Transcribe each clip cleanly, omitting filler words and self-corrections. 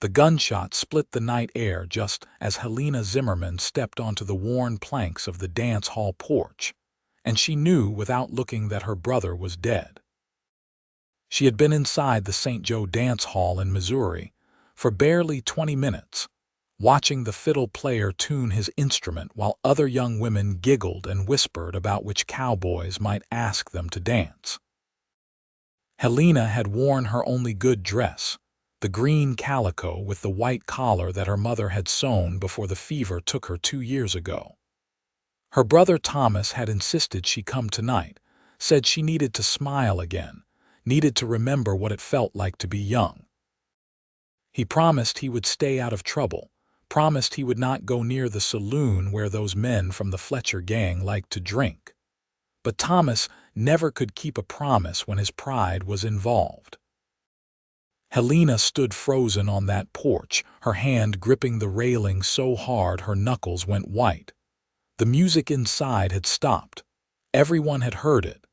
The gunshot split the night air just as Helena Zimmerman stepped onto the worn planks of the dance hall porch, and she knew without looking that her brother was dead. She had been inside the St. Joe Dance Hall in Missouri for barely 20 minutes, watching the fiddle player tune his instrument while other young women giggled and whispered about which cowboys might ask them to dance. Helena had worn her only good dress, the green calico with the white collar that her mother had sewn before the fever took her 2 years ago. Her brother Thomas had insisted she come tonight, said she needed to smile again, needed to remember what it felt like to be young. He promised he would stay out of trouble, promised he would not go near the saloon where those men from the Fletcher gang liked to drink. But Thomas never could keep a promise when his pride was involved. Helena stood frozen on that porch, her hand gripping the railing so hard her knuckles went white. The music inside had stopped. Everyone had heard it.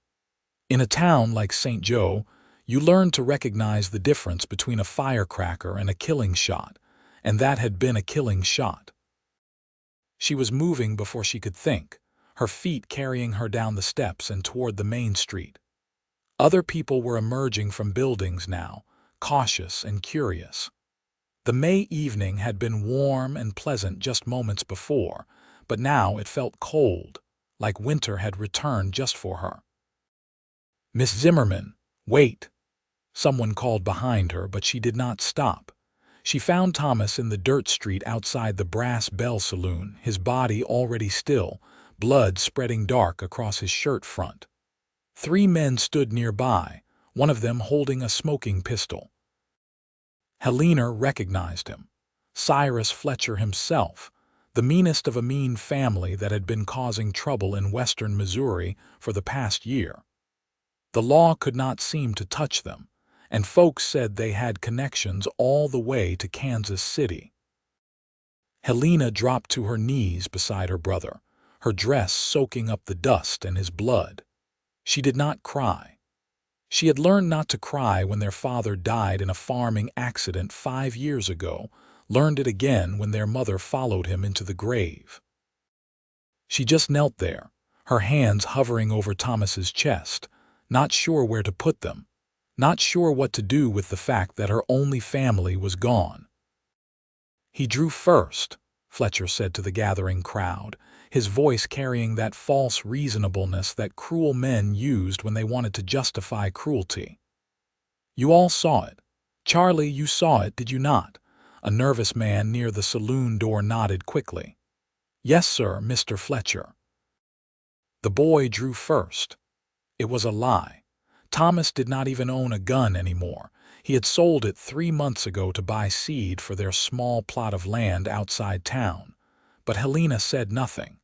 In a town like St. Joe, you learn to recognize the difference between a firecracker and a killing shot, and that had been a killing shot. She was moving before she could think, her feet carrying her down the steps and toward the main street. Other people were emerging from buildings now, cautious and curious. The May evening had been warm and pleasant just moments before, but now it felt cold, like winter had returned just for her. "Miss Zimmerman, wait!" Someone called behind her, but she did not stop. She found Thomas in the dirt street outside the Brass Bell Saloon, his body already still, blood spreading dark across his shirt front. 3 men stood nearby, one of them holding a smoking pistol. Helena recognized him. Cyrus Fletcher himself, the meanest of a mean family that had been causing trouble in western Missouri for the past year. The law could not seem to touch them, and folks said they had connections all the way to Kansas City. Helena dropped to her knees beside her brother, her dress soaking up the dust and his blood. She did not cry. She had learned not to cry when their father died in a farming accident 5 years ago, learned it again when their mother followed him into the grave. She just knelt there, her hands hovering over Thomas's chest, not sure where to put them, not sure what to do with the fact that her only family was gone. "He drew first," Fletcher said to the gathering crowd, his voice carrying that false reasonableness that cruel men used when they wanted to justify cruelty. "You all saw it. Charlie, you saw it, did you not?" A nervous man near the saloon door nodded quickly. "Yes, sir, Mr. Fletcher." The boy drew first. It was a lie. Thomas did not even own a gun anymore. He had sold it 3 months ago to buy seed for their small plot of land outside town. But Helena said nothing.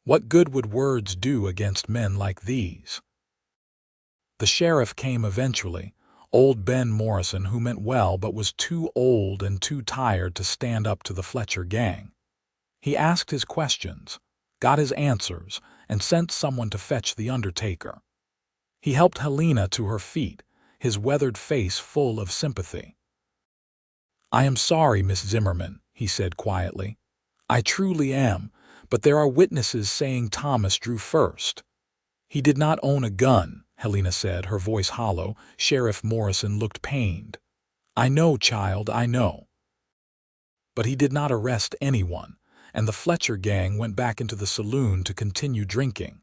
What good would words do against men like these? The sheriff came eventually, old Ben Morrison, who meant well but was too old and too tired to stand up to the Fletcher gang. He asked his questions, got his answers, and sent someone to fetch the undertaker. He helped Helena to her feet, his weathered face full of sympathy. "I am sorry, Miss Zimmerman," he said quietly. "I truly am, but there are witnesses saying Thomas drew first." "He did not own a gun," Helena said, her voice hollow. Sheriff Morrison looked pained. "I know, child, I know." But he did not arrest anyone, and the Fletcher gang went back into the saloon to continue drinking.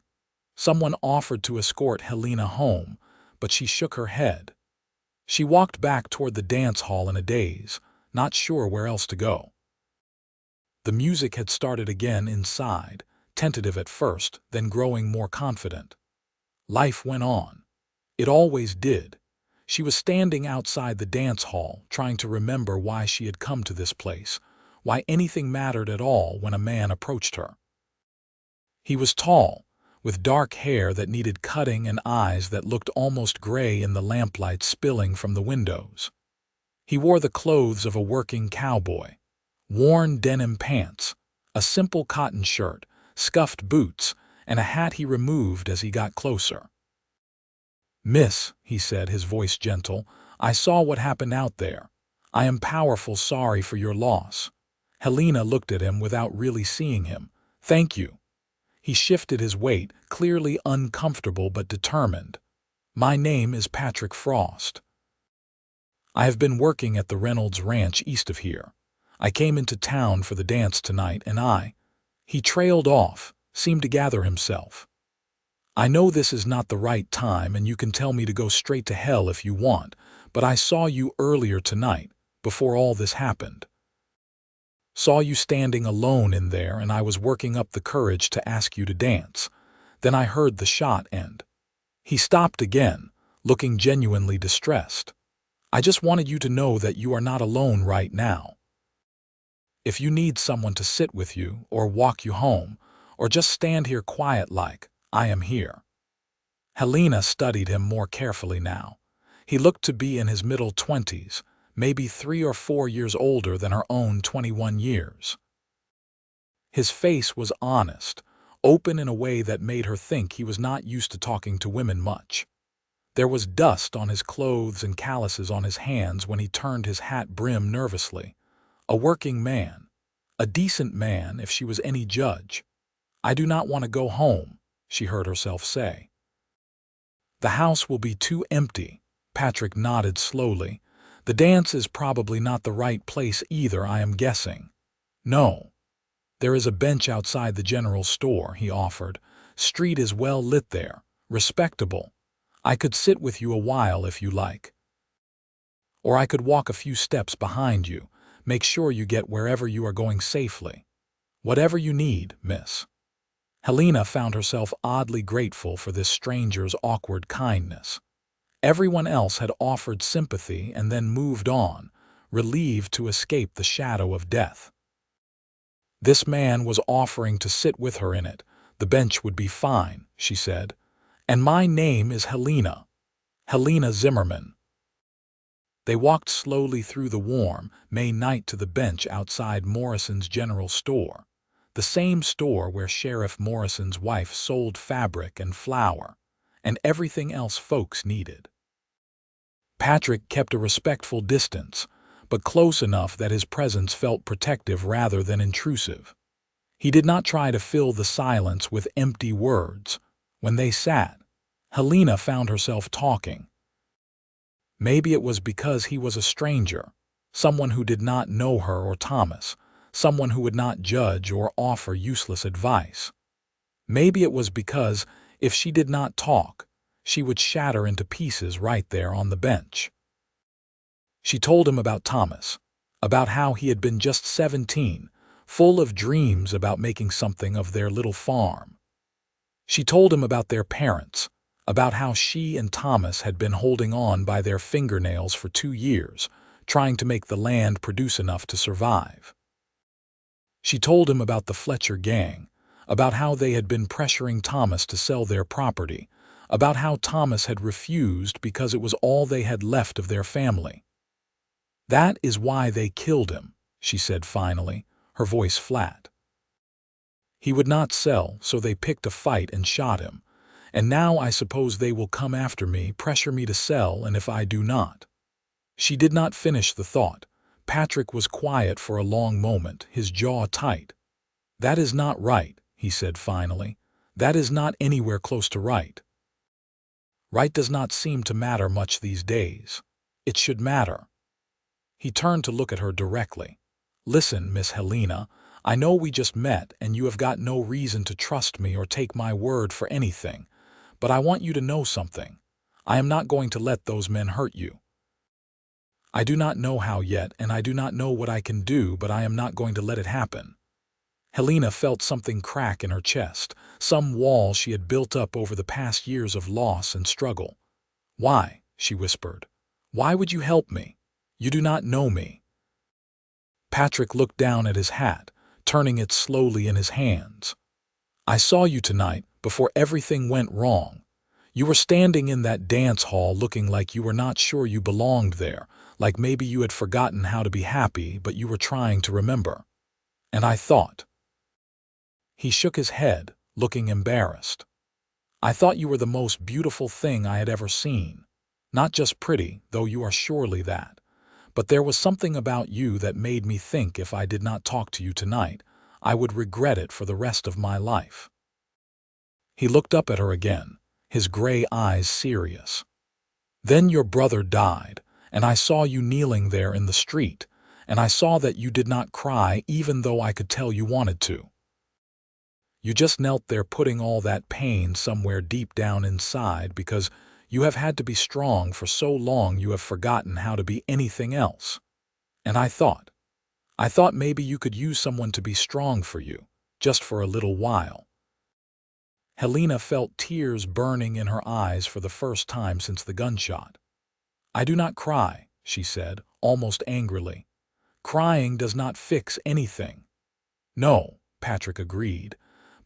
Someone offered to escort Helena home, but she shook her head. She walked back toward the dance hall in a daze, not sure where else to go. The music had started again inside, tentative at first, then growing more confident. Life went on. It always did. She was standing outside the dance hall, trying to remember why she had come to this place, why anything mattered at all when a man approached her. He was tall, with dark hair that needed cutting and eyes that looked almost gray in the lamplight spilling from the windows. He wore the clothes of a working cowboy. Worn denim pants, a simple cotton shirt, scuffed boots, and a hat he removed as he got closer. "Miss," he said, his voice gentle, "I saw what happened out there. I am powerful sorry for your loss." Helena looked at him without really seeing him. "Thank you." He shifted his weight, clearly uncomfortable but determined. "My name is Patrick Frost. I have been working at the Reynolds Ranch east of here. I came into town for the dance tonight and He trailed off, seemed to gather himself. "I know this is not the right time and you can tell me to go straight to hell if you want, but I saw you earlier tonight, before all this happened. Saw you standing alone in there and I was working up the courage to ask you to dance. Then I heard the shot and—" He stopped again, looking genuinely distressed. "I just wanted you to know that you are not alone right now. If you need someone to sit with you, or walk you home, or just stand here quiet like, I am here." Helena studied him more carefully now. He looked to be in his middle 20s, maybe 3 or 4 years older than her own 21 years. His face was honest, open in a way that made her think he was not used to talking to women much. There was dust on his clothes and calluses on his hands when he turned his hat brim nervously. A working man. A decent man if she was any judge. "I do not want to go home," she heard herself say. "The house will be too empty." Patrick nodded slowly. "The dance is probably not the right place either, I am guessing." "No. There is a bench outside the general store," he offered. "Street is well lit there. Respectable. I could sit with you a while if you like. Or I could walk a few steps behind you, make sure you get wherever you are going safely. Whatever you need, miss." Helena found herself oddly grateful for this stranger's awkward kindness. Everyone else had offered sympathy and then moved on, relieved to escape the shadow of death. This man was offering to sit with her in it. "The bench would be fine," she said. "And my name is Helena. Helena Zimmerman." They walked slowly through the warm, May night to the bench outside Morrison's general store, the same store where Sheriff Morrison's wife sold fabric and flour, and everything else folks needed. Patrick kept a respectful distance, but close enough that his presence felt protective rather than intrusive. He did not try to fill the silence with empty words. When they sat, Helena found herself talking. Maybe it was because he was a stranger, someone who did not know her or Thomas, someone who would not judge or offer useless advice. Maybe it was because, if she did not talk, she would shatter into pieces right there on the bench. She told him about Thomas, about how he had been just 17, full of dreams about making something of their little farm. She told him about their parents, about how she and Thomas had been holding on by their fingernails for 2 years, trying to make the land produce enough to survive. She told him about the Fletcher gang, about how they had been pressuring Thomas to sell their property, about how Thomas had refused because it was all they had left of their family. "That is why they killed him," she said finally, her voice flat. "He would not sell, so they picked a fight and shot him. And now I suppose they will come after me, pressure me to sell, and if I do not—" She did not finish the thought. Patrick was quiet for a long moment, his jaw tight. "That is not right," he said finally. "That is not anywhere close to right. Right does not seem to matter much these days. It should matter." He turned to look at her directly. "Listen, Miss Helena, I know we just met and you have got no reason to trust me or take my word for anything, but I want you to know something. I am not going to let those men hurt you. I do not know how yet, and I do not know what I can do, but I am not going to let it happen." Helena felt something crack in her chest, some wall she had built up over the past years of loss and struggle. "Why?" she whispered. "Why would you help me? You do not know me." Patrick looked down at his hat, turning it slowly in his hands. "I saw you tonight, before everything went wrong. You were standing in that dance hall looking like you were not sure you belonged there, like maybe you had forgotten how to be happy, but you were trying to remember. And I thought—" He shook his head, looking embarrassed. "I thought you were the most beautiful thing I had ever seen. Not just pretty, though you are surely that, but there was something about you that made me think if I did not talk to you tonight, I would regret it for the rest of my life." He looked up at her again, his gray eyes serious. "Then your brother died, and I saw you kneeling there in the street, and I saw that you did not cry even though I could tell you wanted to. You just knelt there putting all that pain somewhere deep down inside because you have had to be strong for so long you have forgotten how to be anything else. And I thought maybe you could use someone to be strong for you, just for a little while." Helena felt tears burning in her eyes for the first time since the gunshot. "I do not cry," she said, almost angrily. "Crying does not fix anything." "No," Patrick agreed,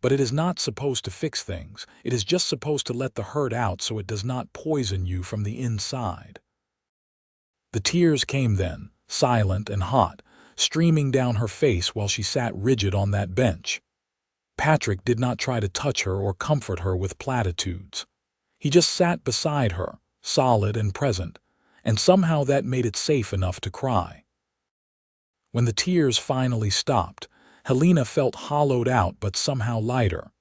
"but it is not supposed to fix things. It is just supposed to let the hurt out so it does not poison you from the inside." The tears came then, silent and hot, streaming down her face while she sat rigid on that bench. Patrick did not try to touch her or comfort her with platitudes. He just sat beside her, solid and present, and somehow that made it safe enough to cry. When the tears finally stopped, Helena felt hollowed out but somehow lighter.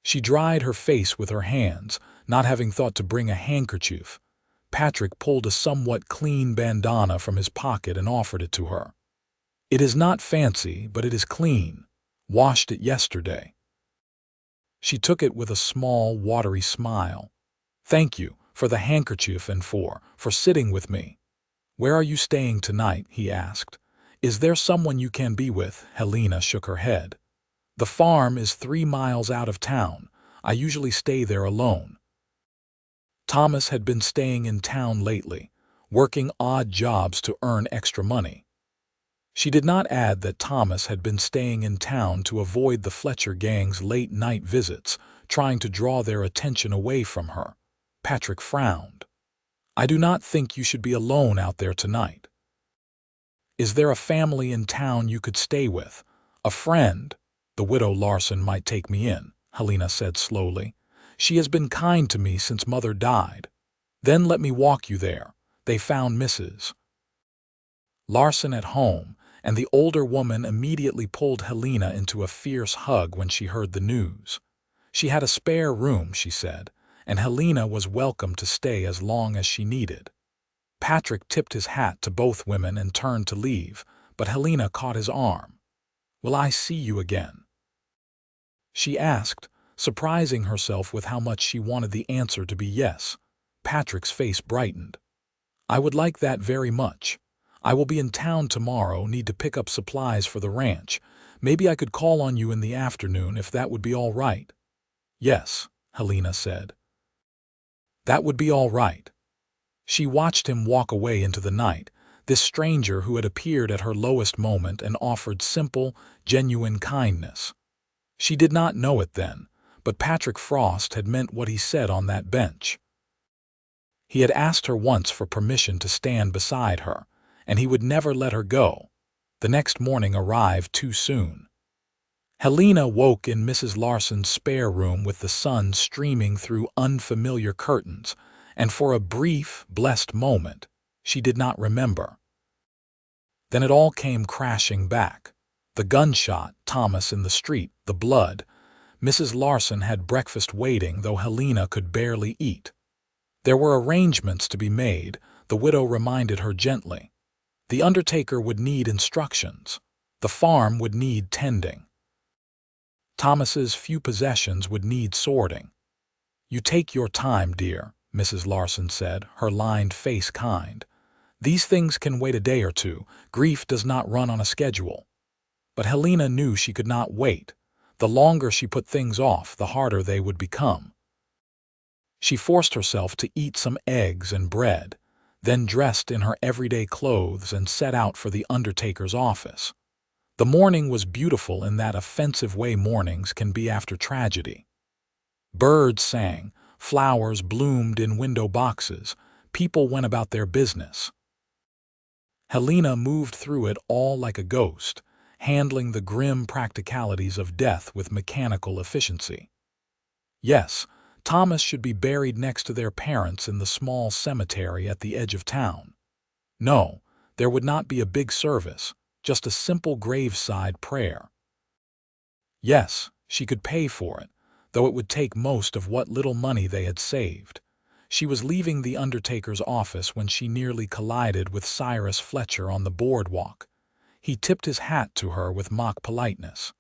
She dried her face with her hands, not having thought to bring a handkerchief. Patrick pulled a somewhat clean bandana from his pocket and offered it to her. "It is not fancy, but it is clean. Washed it yesterday." She took it with a small, watery smile. "Thank you for the handkerchief and for sitting with me." "Where are you staying tonight?" he asked. "Is there someone you can be with?" Helena shook her head. "The farm is 3 miles out of town. I usually stay there alone." Thomas had been staying in town lately, working odd jobs to earn extra money. She did not add that Thomas had been staying in town to avoid the Fletcher gang's late-night visits, trying to draw their attention away from her. Patrick frowned. "I do not think you should be alone out there tonight." "Is there a family in town you could stay with? A friend?" "The widow Larson might take me in," Helena said slowly. "She has been kind to me since Mother died." "Then let me walk you there." They found Mrs. Larson at home, and the older woman immediately pulled Helena into a fierce hug when she heard the news. She had a spare room, she said, and Helena was welcome to stay as long as she needed. Patrick tipped his hat to both women and turned to leave, but Helena caught his arm. "Will I see you again?" she asked, surprising herself with how much she wanted the answer to be yes. Patrick's face brightened. "I would like that very much. I will be in town tomorrow, need to pick up supplies for the ranch. Maybe I could call on you in the afternoon if that would be all right." "Yes," Helena said. "That would be all right." She watched him walk away into the night, this stranger who had appeared at her lowest moment and offered simple, genuine kindness. She did not know it then, but Patrick Frost had meant what he said on that bench. He had asked her once for permission to stand beside her, and he would never let her go. The next morning arrived too soon. Helena woke in Mrs. Larson's spare room with the sun streaming through unfamiliar curtains, and for a brief, blessed moment, she did not remember. Then it all came crashing back. The gunshot, Thomas in the street, the blood. Mrs. Larson had breakfast waiting, though Helena could barely eat. There were arrangements to be made, the widow reminded her gently. The undertaker would need instructions. The farm would need tending. Thomas's few possessions would need sorting. "You take your time, dear," Mrs. Larson said, her lined face kind. "These things can wait a day or two. Grief does not run on a schedule." But Helena knew she could not wait. The longer she put things off, the harder they would become. She forced herself to eat some eggs and bread, then dressed in her everyday clothes and set out for the undertaker's office. The morning was beautiful in that offensive way mornings can be after tragedy. Birds sang, flowers bloomed in window boxes, people went about their business. Helena moved through it all like a ghost, handling the grim practicalities of death with mechanical efficiency. Yes, Thomas should be buried next to their parents in the small cemetery at the edge of town. No, There would not be a big service, just a simple graveside prayer. Yes, she could pay for it, though it would take most of what little money they had saved. She was leaving the undertaker's office when she nearly collided with Cyrus Fletcher on the boardwalk. He tipped his hat to her with mock politeness.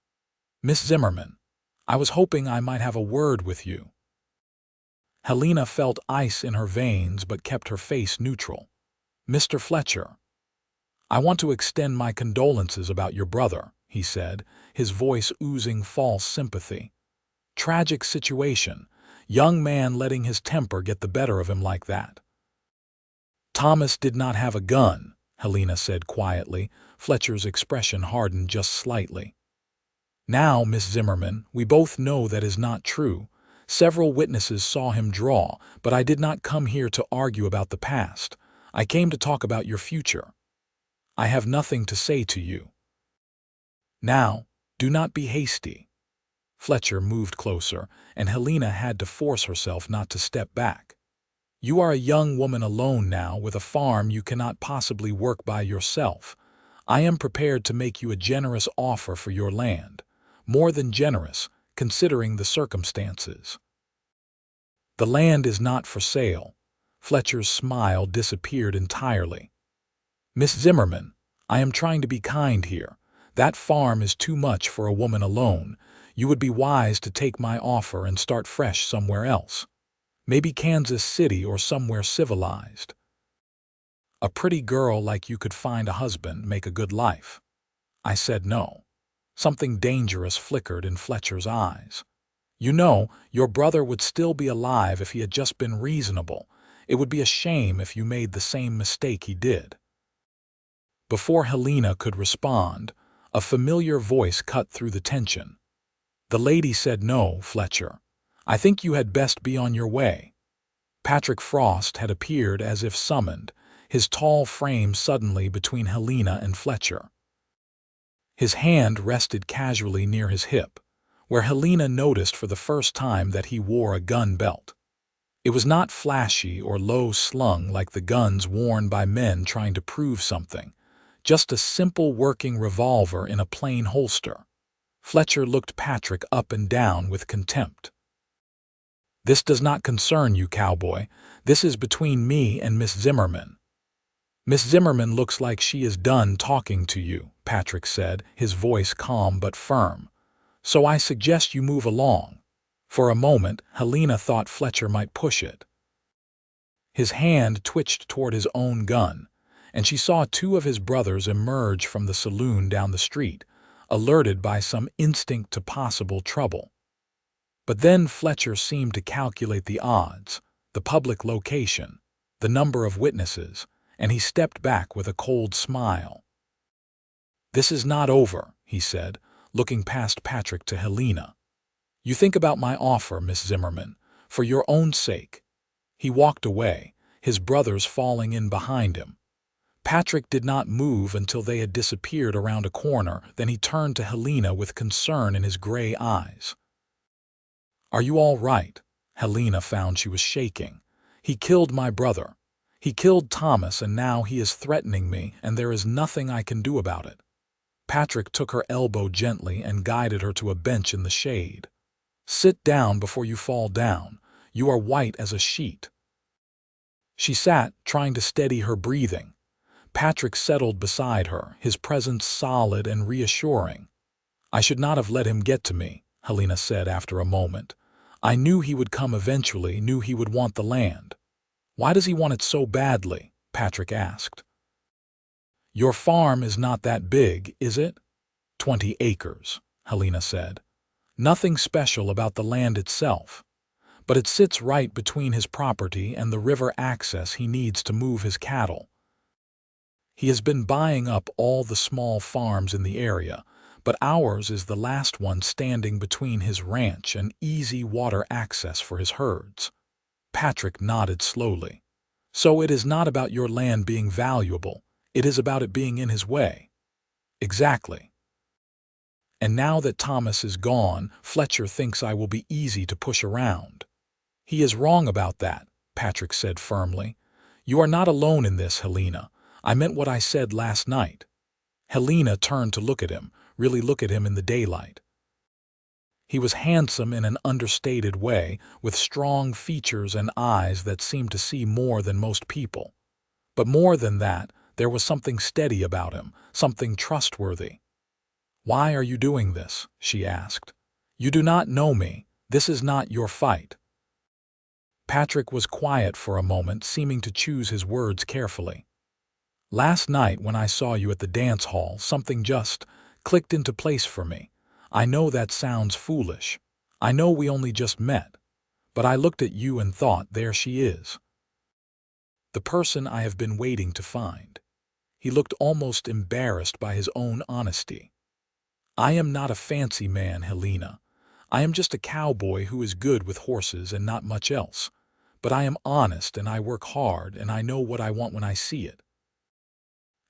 "Miss Zimmerman, I was hoping I might have a word with you." Helena felt ice in her veins but kept her face neutral. "Mr. Fletcher, I want to extend my condolences about your brother," he said, his voice oozing false sympathy. "Tragic situation. Young man letting his temper get the better of him like that." "Thomas did not have a gun," Helena said quietly. Fletcher's expression hardened just slightly. "Now, Miss Zimmerman, we both know that is not true. Several witnesses saw him draw, but I did not come here to argue about the past. I came to talk about your future. I have nothing to say to you." "Now, do not be hasty." Fletcher moved closer, and Helena had to force herself not to step back. "You are a young woman alone now with a farm you cannot possibly work by yourself. I am prepared to make you a generous offer for your land. More than generous, considering the circumstances." "The land is not for sale." Fletcher's smile disappeared entirely. "Miss Zimmerman, I am trying to be kind here. That farm is too much for a woman alone. You would be wise to take my offer and start fresh somewhere else. Maybe Kansas City or somewhere civilized. A pretty girl like you could find a husband, make a good life." I said no. Something dangerous flickered in Fletcher's eyes. "You know, your brother would still be alive if he had just been reasonable. It would be a shame if you made the same mistake he did." Before Helena could respond, a familiar voice cut through the tension. "The lady said no, Fletcher. I think you had best be on your way." Patrick Frost had appeared as if summoned, his tall frame suddenly between Helena and Fletcher. His hand rested casually near his hip, where Helena noticed for the first time that he wore a gun belt. It was not flashy or low-slung like the guns worn by men trying to prove something, just a simple working revolver in a plain holster. Fletcher looked Patrick up and down with contempt. "This does not concern you, Cowboy. This is between me and Miss Zimmerman." "Miss Zimmerman looks like she is done talking to you," Patrick said, his voice calm but firm. "So I suggest you move along." For a moment, Helena thought Fletcher might push it. His hand twitched toward his own gun, and she saw two of his brothers emerge from the saloon down the street, alerted by some instinct to possible trouble. But then Fletcher seemed to calculate the odds, the public location, the number of witnesses, and he stepped back with a cold smile. "This is not over," he said, looking past Patrick to Helena. "You think about my offer, Miss Zimmerman, for your own sake." He walked away, his brothers falling in behind him. Patrick did not move until they had disappeared around a corner, then he turned to Helena with concern in his gray eyes. "Are you all right?" Helena found she was shaking. "He killed my brother. He killed Thomas, and now he is threatening me, and there is nothing I can do about it." Patrick took her elbow gently and guided her to a bench in the shade. "Sit down before you fall down. You are white as a sheet." She sat, trying to steady her breathing. Patrick settled beside her, his presence solid and reassuring. "I should not have let him get to me," Helena said after a moment. "I knew he would come eventually, knew he would want the land." "Why does he want it so badly?" Patrick asked. "Your farm is not that big, is it?" 20 acres, Helena said. "Nothing special about the land itself. But it sits right between his property and the river access he needs to move his cattle. He has been buying up all the small farms in the area, but ours is the last one standing between his ranch and easy water access for his herds." Patrick nodded slowly. "So it is not about your land being valuable, it is about it being in his way." "Exactly. And now that Thomas is gone, Fletcher thinks I will be easy to push around." "He is wrong about that," Patrick said firmly. "You are not alone in this, Helena. I meant what I said last night." Helena turned to look at him, really look at him in the daylight. He was handsome in an understated way, with strong features and eyes that seemed to see more than most people. But more than that, there was something steady about him, something trustworthy. "Why are you doing this?" she asked. "You do not know me. This is not your fight." Patrick was quiet for a moment, seeming to choose his words carefully. "Last night when I saw you at the dance hall, something just clicked into place for me. I know that sounds foolish. I know we only just met. But I looked at you and thought, there she is. The person I have been waiting to find." He looked almost embarrassed by his own honesty. "I am not a fancy man, Helena. I am just a cowboy who is good with horses and not much else. But I am honest and I work hard and I know what I want when I see it.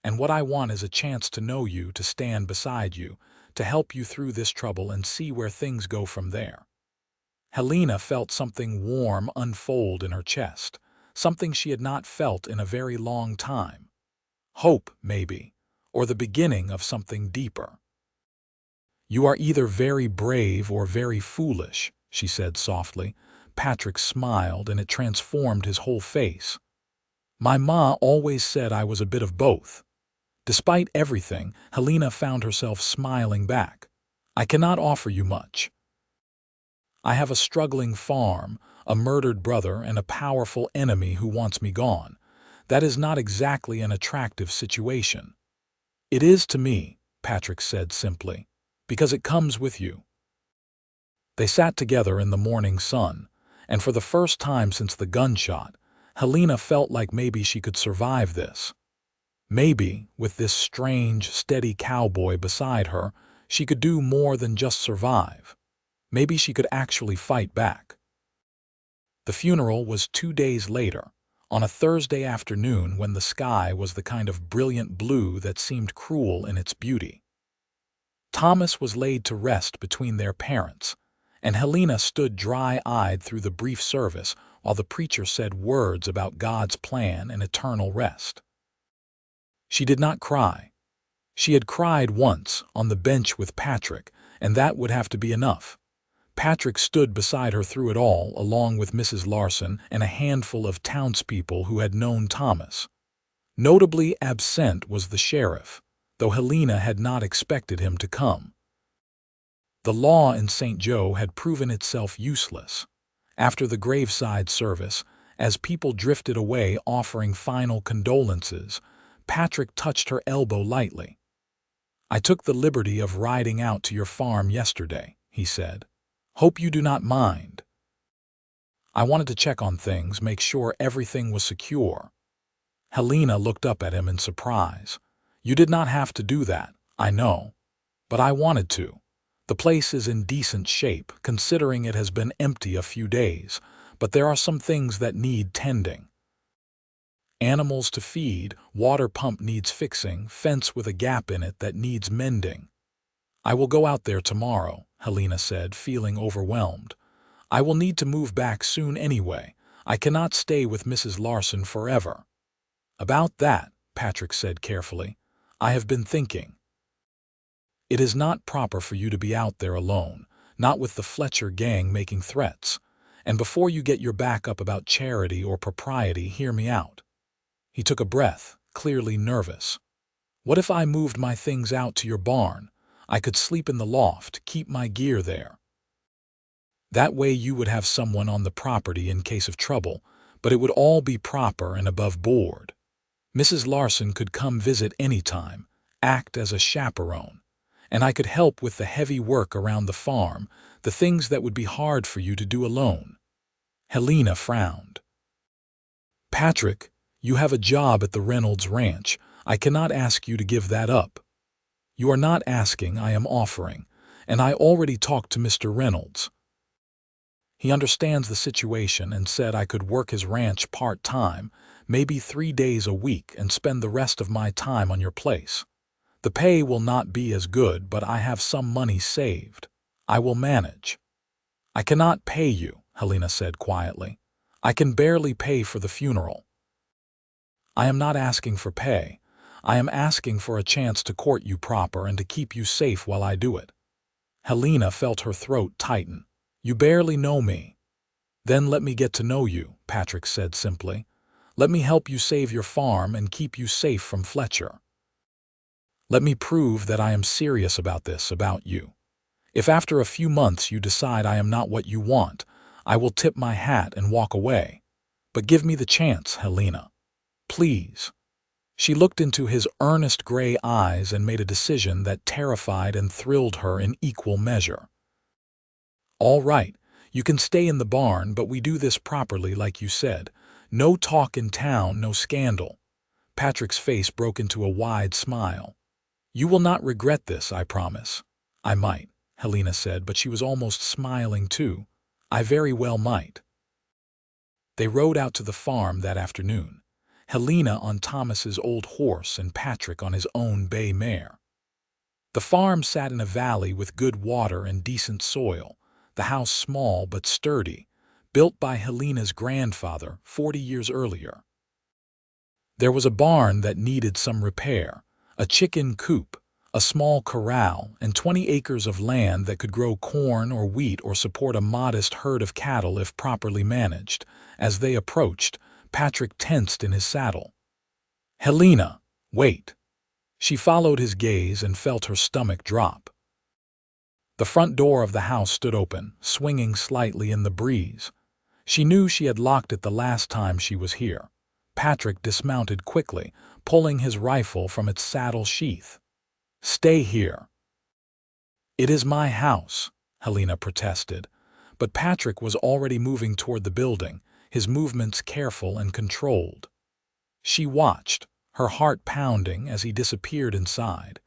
And what I want is a chance to know you, to stand beside you, to help you through this trouble and see where things go from there." Helena felt something warm unfold in her chest, something she had not felt in a very long time. Hope, maybe, or the beginning of something deeper. "You are either very brave or very foolish," she said softly. Patrick smiled and it transformed his whole face. "My ma always said I was a bit of both." Despite everything, Helena found herself smiling back. "I cannot offer you much. I have a struggling farm, a murdered brother, and a powerful enemy who wants me gone. That is not exactly an attractive situation." "It is to me," Patrick said simply, "because it comes with you." They sat together in the morning sun, and for the first time since the gunshot, Helena felt like maybe she could survive this. Maybe, with this strange, steady cowboy beside her, she could do more than just survive. Maybe she could actually fight back. The funeral was 2 days later, on a Thursday afternoon when the sky was the kind of brilliant blue that seemed cruel in its beauty. Thomas was laid to rest between their parents, and Helena stood dry-eyed through the brief service while the preacher said words about God's plan and eternal rest. She did not cry. She had cried once on the bench with Patrick, and that would have to be enough. Patrick stood beside her through it all, along with Mrs. Larson and a handful of townspeople who had known Thomas. Notably absent was the sheriff, though Helena had not expected him to come. The law in St. Joe had proven itself useless. After the graveside service, as people drifted away offering final condolences, Patrick touched her elbow lightly. "I took the liberty of riding out to your farm yesterday," he said. "Hope you do not mind. I wanted to check on things, make sure everything was secure." Helena looked up at him in surprise. "You did not have to do that, I know. But I wanted to. The place is in decent shape, considering it has been empty a few days, but there are some things that need tending. Animals to feed, water pump needs fixing, fence with a gap in it that needs mending." "I will go out there tomorrow," Helena said, feeling overwhelmed. "I will need to move back soon anyway. I cannot stay with Mrs. Larson forever." "About that," Patrick said carefully, "I have been thinking. It is not proper for you to be out there alone, not with the Fletcher gang making threats. And before you get your back up about charity or propriety, hear me out." He took a breath, clearly nervous. "What if I moved my things out to your barn? I could sleep in the loft, keep my gear there. That way you would have someone on the property in case of trouble, but it would all be proper and above board. Mrs. Larson could come visit any time, act as a chaperone, and I could help with the heavy work around the farm, the things that would be hard for you to do alone." Helena frowned. "Patrick, you have a job at the Reynolds Ranch. I cannot ask you to give that up." "You are not asking, I am offering, and I already talked to Mr. Reynolds. He understands the situation and said I could work his ranch part-time, maybe 3 days a week, and spend the rest of my time on your place. The pay will not be as good, but I have some money saved. I will manage." "I cannot pay you," Helena said quietly. "I can barely pay for the funeral." "I am not asking for pay. I am asking for a chance to court you proper and to keep you safe while I do it." Helena felt her throat tighten. "You barely know me." "Then let me get to know you," Patrick said simply. "Let me help you save your farm and keep you safe from Fletcher. Let me prove that I am serious about this, about you. If after a few months you decide I am not what you want, I will tip my hat and walk away. But give me the chance, Helena. Please." She looked into his earnest gray eyes and made a decision that terrified and thrilled her in equal measure. "All right, you can stay in the barn, but we do this properly like you said. No talk in town, no scandal." Patrick's face broke into a wide smile. "You will not regret this, I promise." "I might," Helena said, but she was almost smiling too. "I very well might." They rode out to the farm that afternoon, Helena on Thomas's old horse and Patrick on his own bay mare. The farm sat in a valley with good water and decent soil, the house small but sturdy, built by Helena's grandfather 40 years earlier. There was a barn that needed some repair, a chicken coop, a small corral, and 20 acres of land that could grow corn or wheat or support a modest herd of cattle if properly managed. As they approached, Patrick tensed in his saddle. "Helena, wait." She followed his gaze and felt her stomach drop. The front door of the house stood open, swinging slightly in the breeze. She knew she had locked it the last time she was here. Patrick dismounted quickly, pulling his rifle from its saddle sheath. "Stay here." "It is my house," Helena protested, but Patrick was already moving toward the building, his movements careful and controlled. She watched, her heart pounding as he disappeared inside.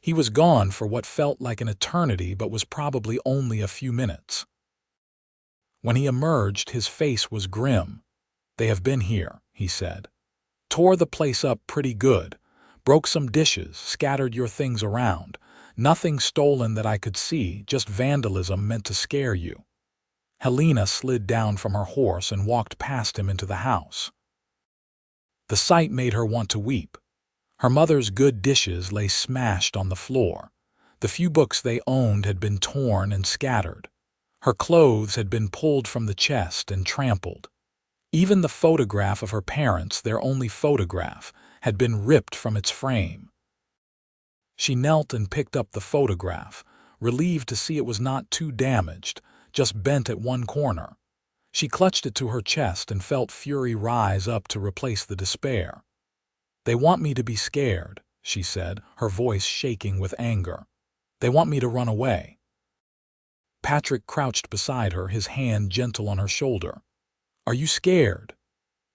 He was gone for what felt like an eternity but was probably only a few minutes. When he emerged, his face was grim. "They have been here," he said. "Tore the place up pretty good. Broke some dishes, scattered your things around. Nothing stolen that I could see, just vandalism meant to scare you." Helena slid down from her horse and walked past him into the house. The sight made her want to weep. Her mother's good dishes lay smashed on the floor. The few books they owned had been torn and scattered. Her clothes had been pulled from the chest and trampled. Even the photograph of her parents, their only photograph, had been ripped from its frame. She knelt and picked up the photograph, relieved to see it was not too damaged, just bent at one corner. She clutched it to her chest and felt fury rise up to replace the despair. "They want me to be scared," she said, her voice shaking with anger. "They want me to run away." Patrick crouched beside her, his hand gentle on her shoulder. "Are you scared?"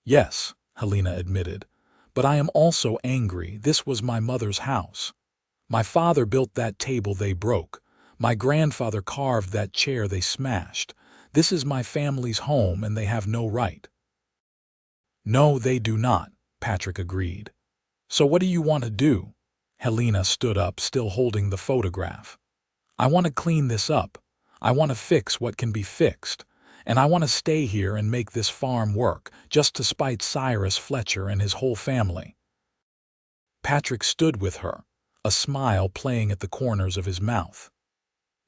"Yes," Helena admitted, "but I am also angry. This was my mother's house. My father built that table they broke. My grandfather carved that chair they smashed. This is my family's home and they have no right." "No, they do not," Patrick agreed. "So what do you want to do?" Helena stood up, still holding the photograph. "I want to clean this up. I want to fix what can be fixed. And I want to stay here and make this farm work, just to spite Cyrus Fletcher and his whole family." Patrick stood with her, a smile playing at the corners of his mouth.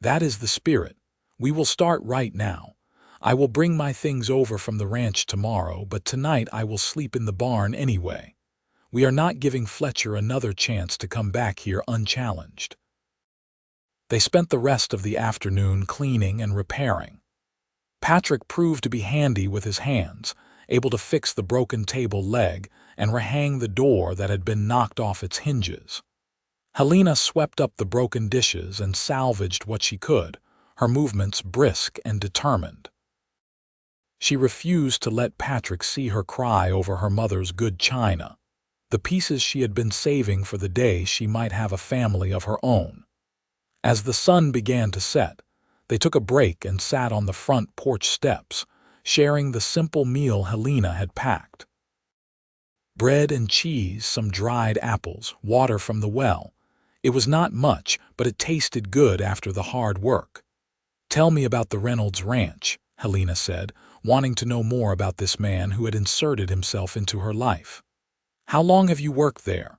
"That is the spirit. We will start right now. I will bring my things over from the ranch tomorrow, but tonight I will sleep in the barn anyway. We are not giving Fletcher another chance to come back here unchallenged." They spent the rest of the afternoon cleaning and repairing. Patrick proved to be handy with his hands, able to fix the broken table leg and rehang the door that had been knocked off its hinges. Helena swept up the broken dishes and salvaged what she could, her movements brisk and determined. She refused to let Patrick see her cry over her mother's good china, the pieces she had been saving for the day she might have a family of her own. As the sun began to set, they took a break and sat on the front porch steps, sharing the simple meal Helena had packed. Bread and cheese, some dried apples, water from the well. It was not much, but it tasted good after the hard work. "Tell me about the Reynolds Ranch," Helena said, wanting to know more about this man who had inserted himself into her life. "How long have you worked there?"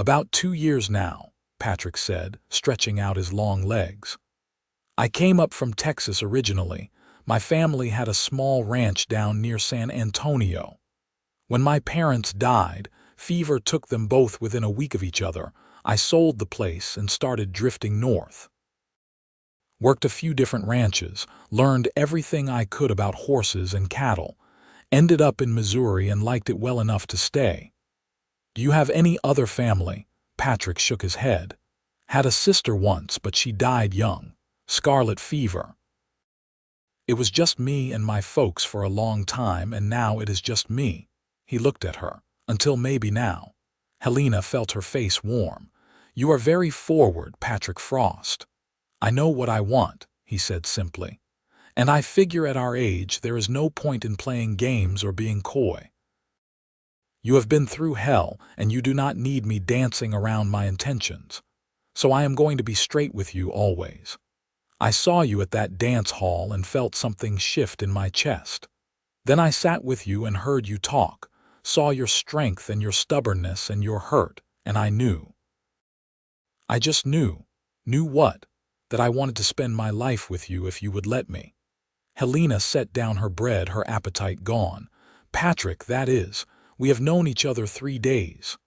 About 2 years now, Patrick said, stretching out his long legs. I came up from Texas originally. My family had a small ranch down near San Antonio. When my parents died, fever took them both within a week of each other. I sold the place and started drifting north. Worked a few different ranches, learned everything I could about horses and cattle, ended up in Missouri and liked it well enough to stay. Do you have any other family? Patrick shook his head. Had a sister once, but she died young. Scarlet fever. It was just me and my folks for a long time, and now it is just me. He looked at her. Until maybe now. Helena felt her face warm. You are very forward, Patrick Frost. I know what I want, he said simply. And I figure at our age there is no point in playing games or being coy. You have been through hell, and you do not need me dancing around my intentions. So I am going to be straight with you always. I saw you at that dance hall and felt something shift in my chest. Then I sat with you and heard you talk, saw your strength and your stubbornness and your hurt, and I knew. I just knew. Knew what? That I wanted to spend my life with you if you would let me. Helena set down her bread, her appetite gone. Patrick, that is, we have known each other 3 days.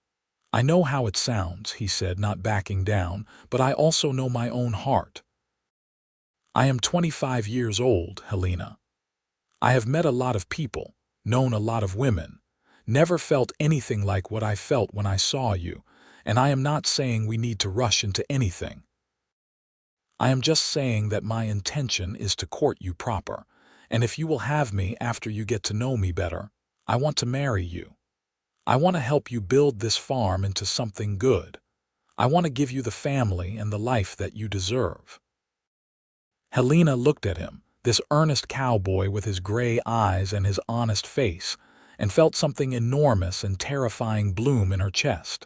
I know how it sounds, he said, not backing down, but I also know my own heart. I am 25 years old, Helena. I have met a lot of people, known a lot of women, never felt anything like what I felt when I saw you, and I am not saying we need to rush into anything. I am just saying that my intention is to court you proper, and if you will have me after you get to know me better, I want to marry you. I want to help you build this farm into something good. I want to give you the family and the life that you deserve. Helena looked at him, this earnest cowboy with his gray eyes and his honest face, and felt something enormous and terrifying bloom in her chest.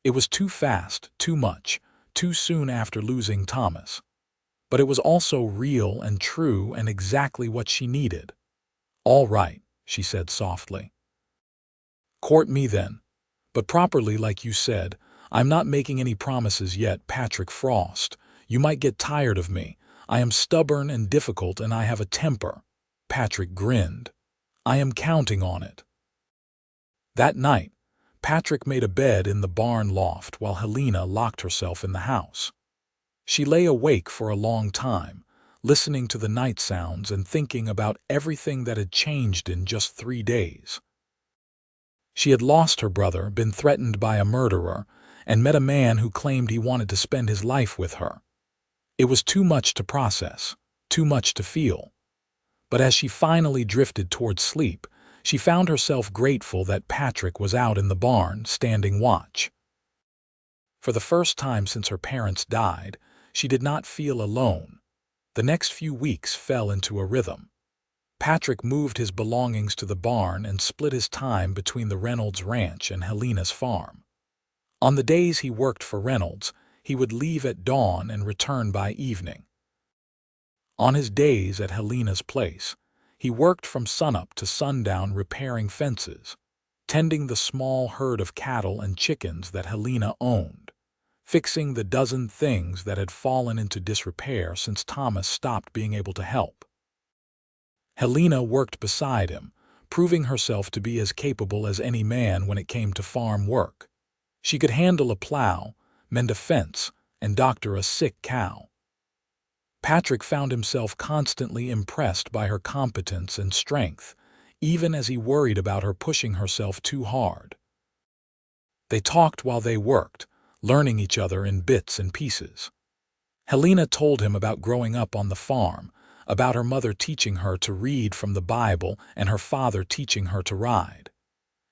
It was too fast, too much, too soon after losing Thomas. But it was also real and true and exactly what she needed. All right, she said softly. Court me then. But properly, like you said. I'm not making any promises yet, Patrick Frost. You might get tired of me. I am stubborn and difficult, and I have a temper. Patrick grinned. I am counting on it. That night, Patrick made a bed in the barn loft while Helena locked herself in the house. She lay awake for a long time, listening to the night sounds and thinking about everything that had changed in just 3 days. She had lost her brother, been threatened by a murderer, and met a man who claimed he wanted to spend his life with her. It was too much to process, too much to feel. But as she finally drifted towards sleep, she found herself grateful that Patrick was out in the barn, standing watch. For the first time since her parents died, she did not feel alone. The next few weeks fell into a rhythm. Patrick moved his belongings to the barn and split his time between the Reynolds ranch and Helena's farm. On the days he worked for Reynolds, he would leave at dawn and return by evening. On his days at Helena's place, he worked from sunup to sundown repairing fences, tending the small herd of cattle and chickens that Helena owned, fixing the dozen things that had fallen into disrepair since Thomas stopped being able to help. Helena worked beside him, proving herself to be as capable as any man when it came to farm work. She could handle a plow, mend a fence, and doctor a sick cow. Patrick found himself constantly impressed by her competence and strength, even as he worried about her pushing herself too hard. They talked while they worked, learning each other in bits and pieces. Helena told him about growing up on the farm, about her mother teaching her to read from the Bible and her father teaching her to ride.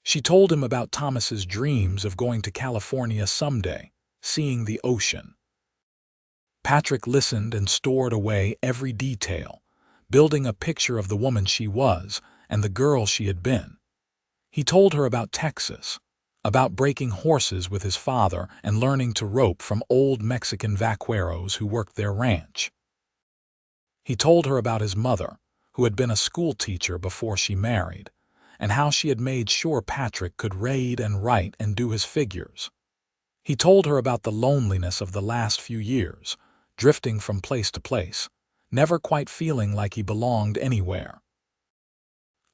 She told him about Thomas's dreams of going to California someday, seeing the ocean. Patrick listened and stored away every detail, building a picture of the woman she was and the girl she had been. He told her about Texas, about breaking horses with his father and learning to rope from old Mexican vaqueros who worked their ranch. He told her about his mother, who had been a school teacher before she married, and how she had made sure Patrick could read and write and do his figures. He told her about the loneliness of the last few years, drifting from place to place, never quite feeling like he belonged anywhere.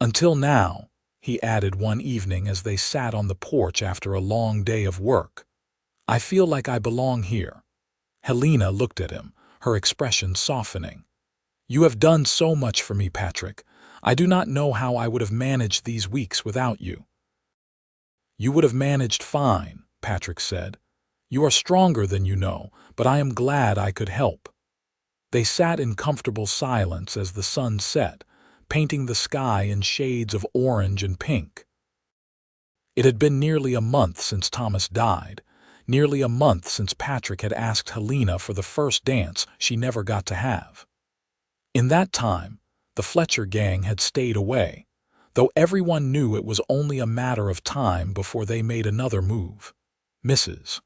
Until now, he added one evening as they sat on the porch after a long day of work, I feel like I belong here. Helena looked at him, her expression softening. You have done so much for me, Patrick. I do not know how I would have managed these weeks without you. You would have managed fine, Patrick said. You are stronger than you know, but I am glad I could help. They sat in comfortable silence as the sun set, painting the sky in shades of orange and pink. It had been nearly a month since Thomas died, nearly a month since Patrick had asked Helena for the first dance she never got to have. In that time, the Fletcher gang had stayed away, though everyone knew it was only a matter of time before they made another move. Mrs.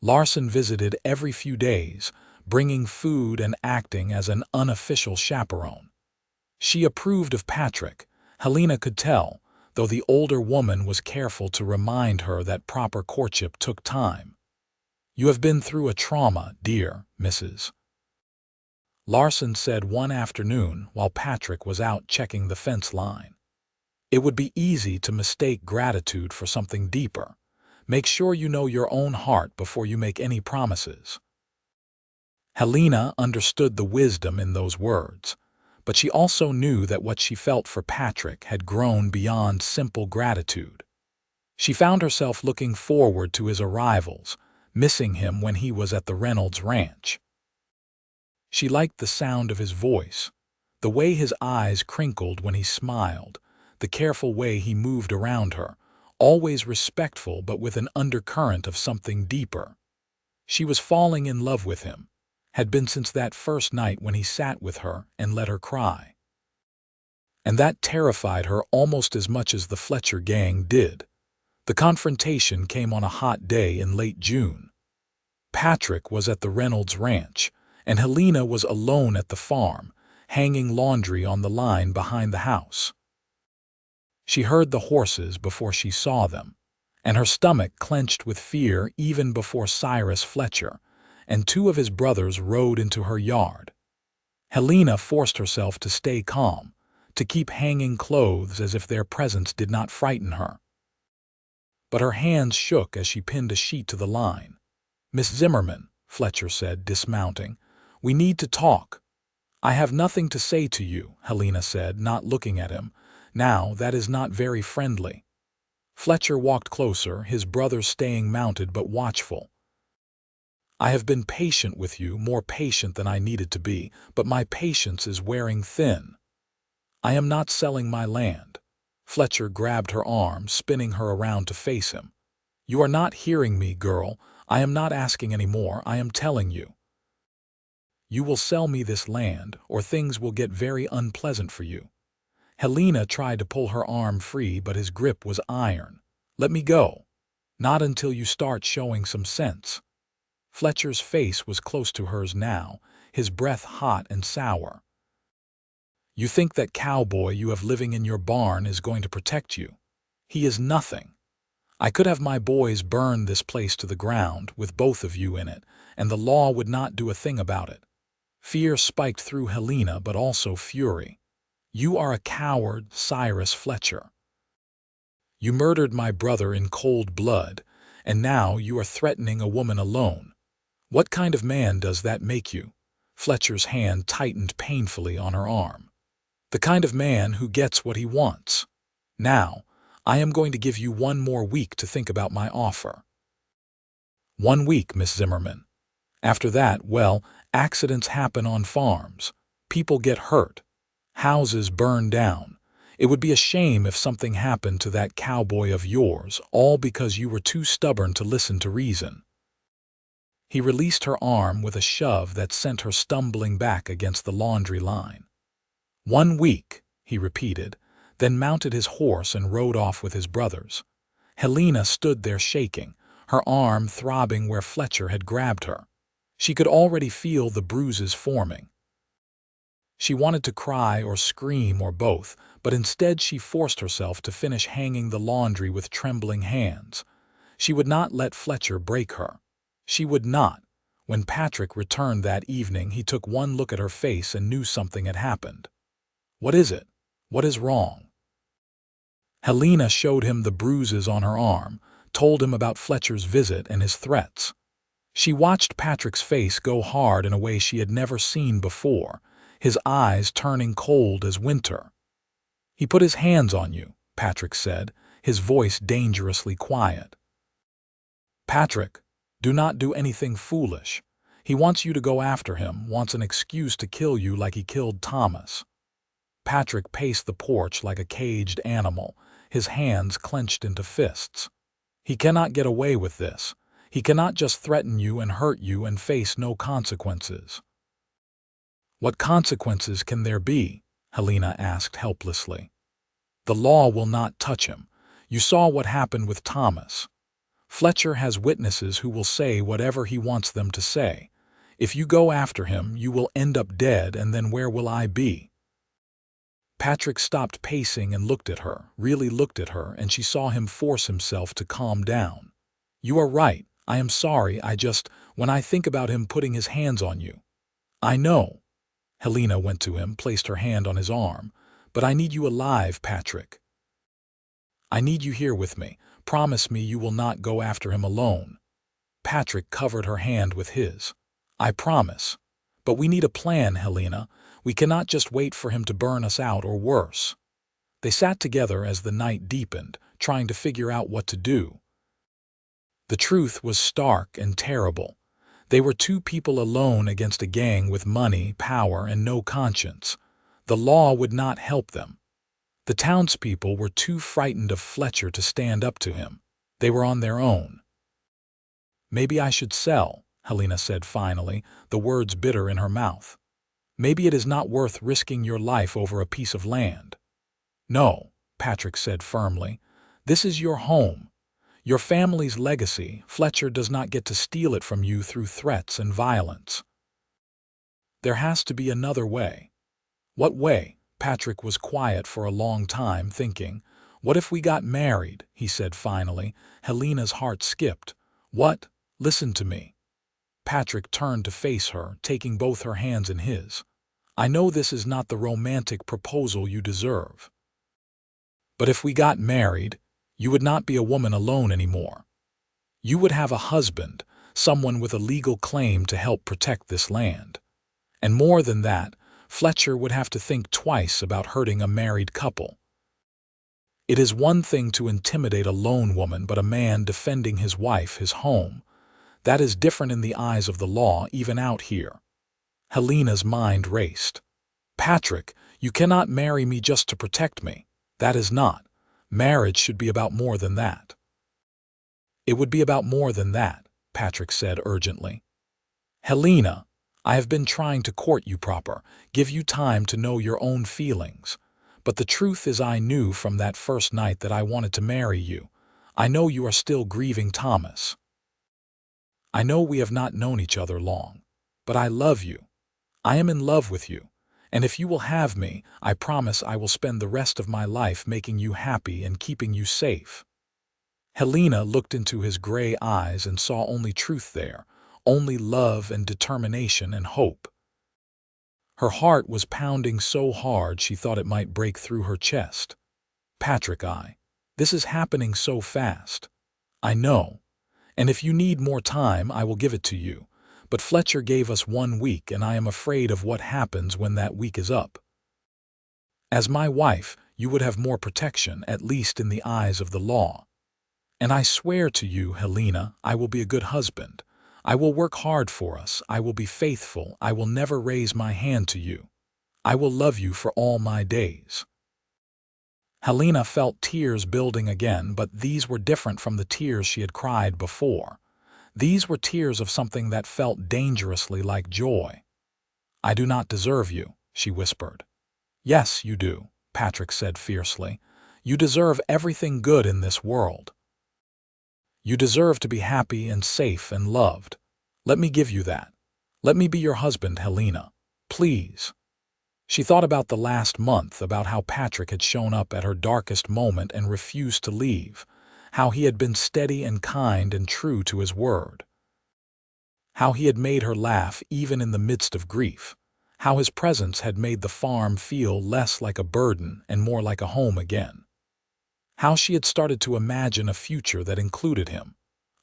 Larson visited every few days, bringing food and acting as an unofficial chaperone. She approved of Patrick, Helena could tell, though the older woman was careful to remind her that proper courtship took time. You have been through a trauma, dear Mrs. Larson said one afternoon while Patrick was out checking the fence line. It would be easy to mistake gratitude for something deeper. Make sure you know your own heart before you make any promises. Helena understood the wisdom in those words, but she also knew that what she felt for Patrick had grown beyond simple gratitude. She found herself looking forward to his arrivals, missing him when he was at the Reynolds ranch. She liked the sound of his voice, the way his eyes crinkled when he smiled, the careful way he moved around her, always respectful but with an undercurrent of something deeper. She was falling in love with him, had been since that first night when he sat with her and let her cry. And that terrified her almost as much as the Fletcher gang did. The confrontation came on a hot day in late June. Patrick was at the Reynolds ranch, and Helena was alone at the farm, hanging laundry on the line behind the house. She heard the horses before she saw them, and her stomach clenched with fear even before Cyrus Fletcher and two of his brothers rode into her yard. Helena forced herself to stay calm, to keep hanging clothes as if their presence did not frighten her. But her hands shook as she pinned a sheet to the line. Miss Zimmerman, Fletcher said, dismounting, we need to talk. I have nothing to say to you, Helena said, not looking at him. Now, that is not very friendly. Fletcher walked closer, his brothers staying mounted but watchful. I have been patient with you, more patient than I needed to be, but my patience is wearing thin. I am not selling my land. Fletcher grabbed her arm, spinning her around to face him. You are not hearing me, girl. I am not asking any more. I am telling you. You will sell me this land, or things will get very unpleasant for you. Helena tried to pull her arm free, but his grip was iron. Let me go. Not until you start showing some sense. Fletcher's face was close to hers now, his breath hot and sour. You think that cowboy you have living in your barn is going to protect you. He is nothing. I could have my boys burn this place to the ground with both of you in it, and the law would not do a thing about it. Fear spiked through Helena, but also fury. You are a coward, Cyrus Fletcher. You murdered my brother in cold blood, and now you are threatening a woman alone. What kind of man does that make you? Fletcher's hand tightened painfully on her arm. The kind of man who gets what he wants. Now, I am going to give you 1 more week to think about my offer. 1 week, Miss Zimmerman. After that, well, accidents happen on farms. People get hurt. Houses burn down. It would be a shame if something happened to that cowboy of yours, all because you were too stubborn to listen to reason. He released her arm with a shove that sent her stumbling back against the laundry line. 1 week, he repeated, then mounted his horse and rode off with his brothers. Helena stood there shaking, her arm throbbing where Fletcher had grabbed her. She could already feel the bruises forming. She wanted to cry or scream or both, but instead she forced herself to finish hanging the laundry with trembling hands. She would not let Fletcher break her. She would not. When Patrick returned that evening, he took one look at her face and knew something had happened. "What is it? What is wrong?" Helena showed him the bruises on her arm, told him about Fletcher's visit and his threats. She watched Patrick's face go hard in a way she had never seen before, his eyes turning cold as winter. "He put his hands on you," Patrick said, his voice dangerously quiet. "Patrick, do not do anything foolish. He wants you to go after him, wants an excuse to kill you like he killed Thomas." Patrick paced the porch like a caged animal, his hands clenched into fists. "He cannot get away with this. He cannot just threaten you and hurt you and face no consequences." "What consequences can there be?" Helena asked helplessly. "The law will not touch him. You saw what happened with Thomas. Fletcher has witnesses who will say whatever he wants them to say. If you go after him, you will end up dead, and then where will I be?" Patrick stopped pacing and looked at her, really looked at her, and she saw him force himself to calm down. "You are right. I am sorry. When I think about him putting his hands on you." "I know." Helena went to him, placed her hand on his arm. "But I need you alive, Patrick. I need you here with me. Promise me you will not go after him alone." Patrick covered her hand with his. "I promise. But we need a plan, Helena. We cannot just wait for him to burn us out or worse." They sat together as the night deepened, trying to figure out what to do. The truth was stark and terrible. They were two people alone against a gang with money, power, and no conscience. The law would not help them. The townspeople were too frightened of Fletcher to stand up to him. They were on their own. "Maybe I should sell," Helena said finally, the words bitter in her mouth. "Maybe it is not worth risking your life over a piece of land." "No," Patrick said firmly. "This is your home. Your family's legacy. Fletcher does not get to steal it from you through threats and violence. There has to be another way." "What way?" Patrick was quiet for a long time, thinking. "What if we got married?" he said finally. Helena's heart skipped. "What? Listen to me." Patrick turned to face her, taking both her hands in his. "I know this is not the romantic proposal you deserve. But if we got married, you would not be a woman alone anymore. You would have a husband, someone with a legal claim to help protect this land. And more than that, Fletcher would have to think twice about hurting a married couple. It is one thing to intimidate a lone woman, but a man defending his wife, his home, that is different in the eyes of the law, even out here." Helena's mind raced. "Patrick, you cannot marry me just to protect me. That is not. Marriage should be about more than that." "It would be about more than that," Patrick said urgently. "Helena, I have been trying to court you proper, give you time to know your own feelings. But the truth is I knew from that first night that I wanted to marry you. I know you are still grieving Thomas. I know we have not known each other long. But I love you. I am in love with you. And if you will have me, I promise I will spend the rest of my life making you happy and keeping you safe." Helena looked into his gray eyes and saw only truth there, only love and determination and hope. Her heart was pounding so hard she thought it might break through her chest. "Patrick, this is happening so fast. I know. And if you need more time, I will give it to you. But Fletcher gave us 1 week, and I am afraid of what happens when that week is up. As my wife, you would have more protection, at least in the eyes of the law. And I swear to you, Helena, I will be a good husband. I will work hard for us. I will be faithful. I will never raise my hand to you. I will love you for all my days." Helena felt tears building again, but these were different from the tears she had cried before. These were tears of something that felt dangerously like joy. "I do not deserve you," she whispered. "Yes, you do," Patrick said fiercely. "You deserve everything good in this world. You deserve to be happy and safe and loved. Let me give you that. Let me be your husband, Helena. Please." She thought about the last month, about how Patrick had shown up at her darkest moment and refused to leave, how he had been steady and kind and true to his word, how he had made her laugh even in the midst of grief, how his presence had made the farm feel less like a burden and more like a home again, how she had started to imagine a future that included him,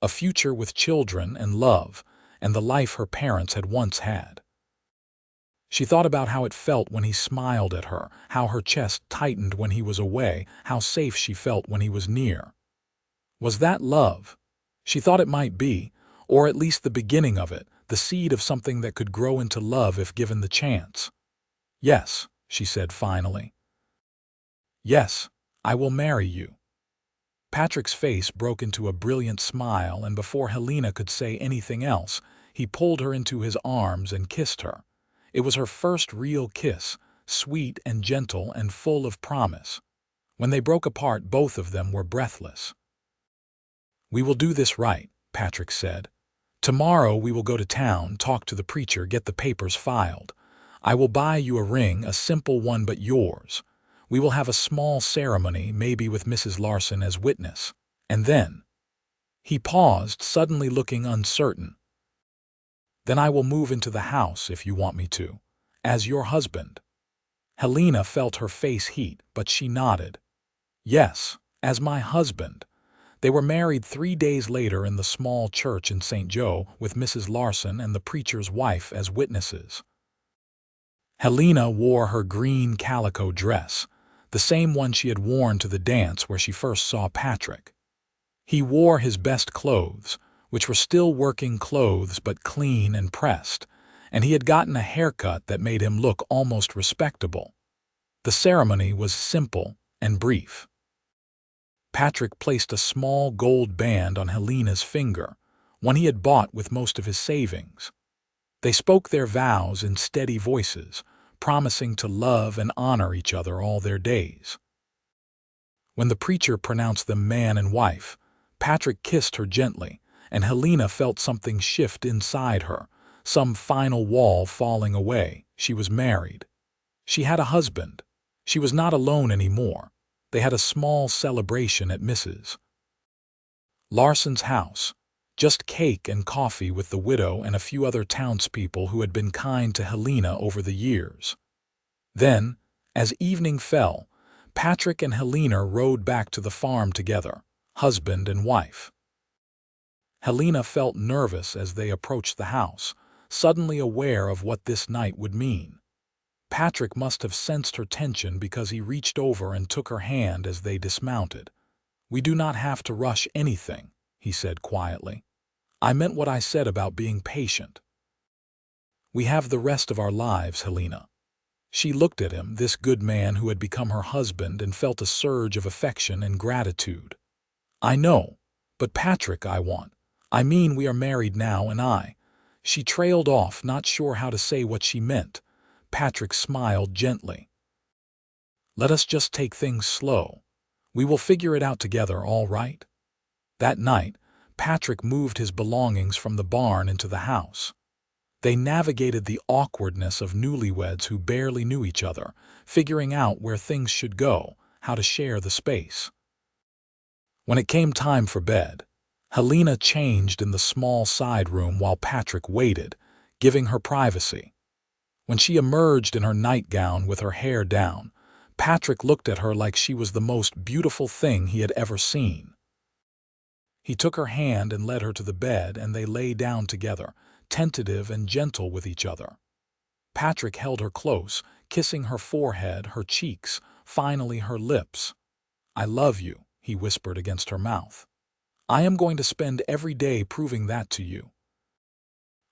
a future with children and love and the life her parents had once had. She thought about how it felt when he smiled at her, how her chest tightened when he was away, how safe she felt when he was near. Was that love? She thought it might be, or at least the beginning of it, the seed of something that could grow into love if given the chance. "Yes," she said finally. "Yes, I will marry you." Patrick's face broke into a brilliant smile, and before Helena could say anything else, he pulled her into his arms and kissed her. It was her first real kiss, sweet and gentle and full of promise. When they broke apart, both of them were breathless. "We will do this right," Patrick said. "Tomorrow we will go to town, talk to the preacher, get the papers filed. I will buy you a ring, a simple one but yours. We will have a small ceremony, maybe with Mrs. Larson as witness. And then—" He paused, suddenly looking uncertain. "Then I will move into the house if you want me to, as your husband." Helena felt her face heat, but she nodded. "Yes, as my husband." They were married 3 days later in the small church in St. Joe, with Mrs. Larson and the preacher's wife as witnesses. Helena wore her green calico dress, the same one she had worn to the dance where she first saw Patrick. He wore his best clothes, which were still working clothes but clean and pressed, and he had gotten a haircut that made him look almost respectable. The ceremony was simple and brief. Patrick placed a small gold band on Helena's finger, one he had bought with most of his savings. They spoke their vows in steady voices, promising to love and honor each other all their days. When the preacher pronounced them man and wife, Patrick kissed her gently, and Helena felt something shift inside her, some final wall falling away. She was married. She had a husband. She was not alone anymore. They had a small celebration at Mrs. Larson's house, just cake and coffee with the widow and a few other townspeople who had been kind to Helena over the years. Then, as evening fell, Patrick and Helena rode back to the farm together, husband and wife. Helena felt nervous as they approached the house, suddenly aware of what this night would mean. Patrick must have sensed her tension because he reached over and took her hand as they dismounted. "We do not have to rush anything," he said quietly. "I meant what I said about being patient. We have the rest of our lives, Helena." She looked at him, this good man who had become her husband, and felt a surge of affection and gratitude. "I know, but Patrick, I mean we are married now, and I—" She trailed off, not sure how to say what she meant. Patrick smiled gently. "Let us just take things slow. We will figure it out together, all right?" That night, Patrick moved his belongings from the barn into the house. They navigated the awkwardness of newlyweds who barely knew each other, figuring out where things should go, how to share the space. When it came time for bed, Helena changed in the small side room while Patrick waited, giving her privacy. When she emerged in her nightgown with her hair down, Patrick looked at her like she was the most beautiful thing he had ever seen. He took her hand and led her to the bed, and they lay down together, tentative and gentle with each other. Patrick held her close, kissing her forehead, her cheeks, finally her lips. "I love you," he whispered against her mouth. "I am going to spend every day proving that to you."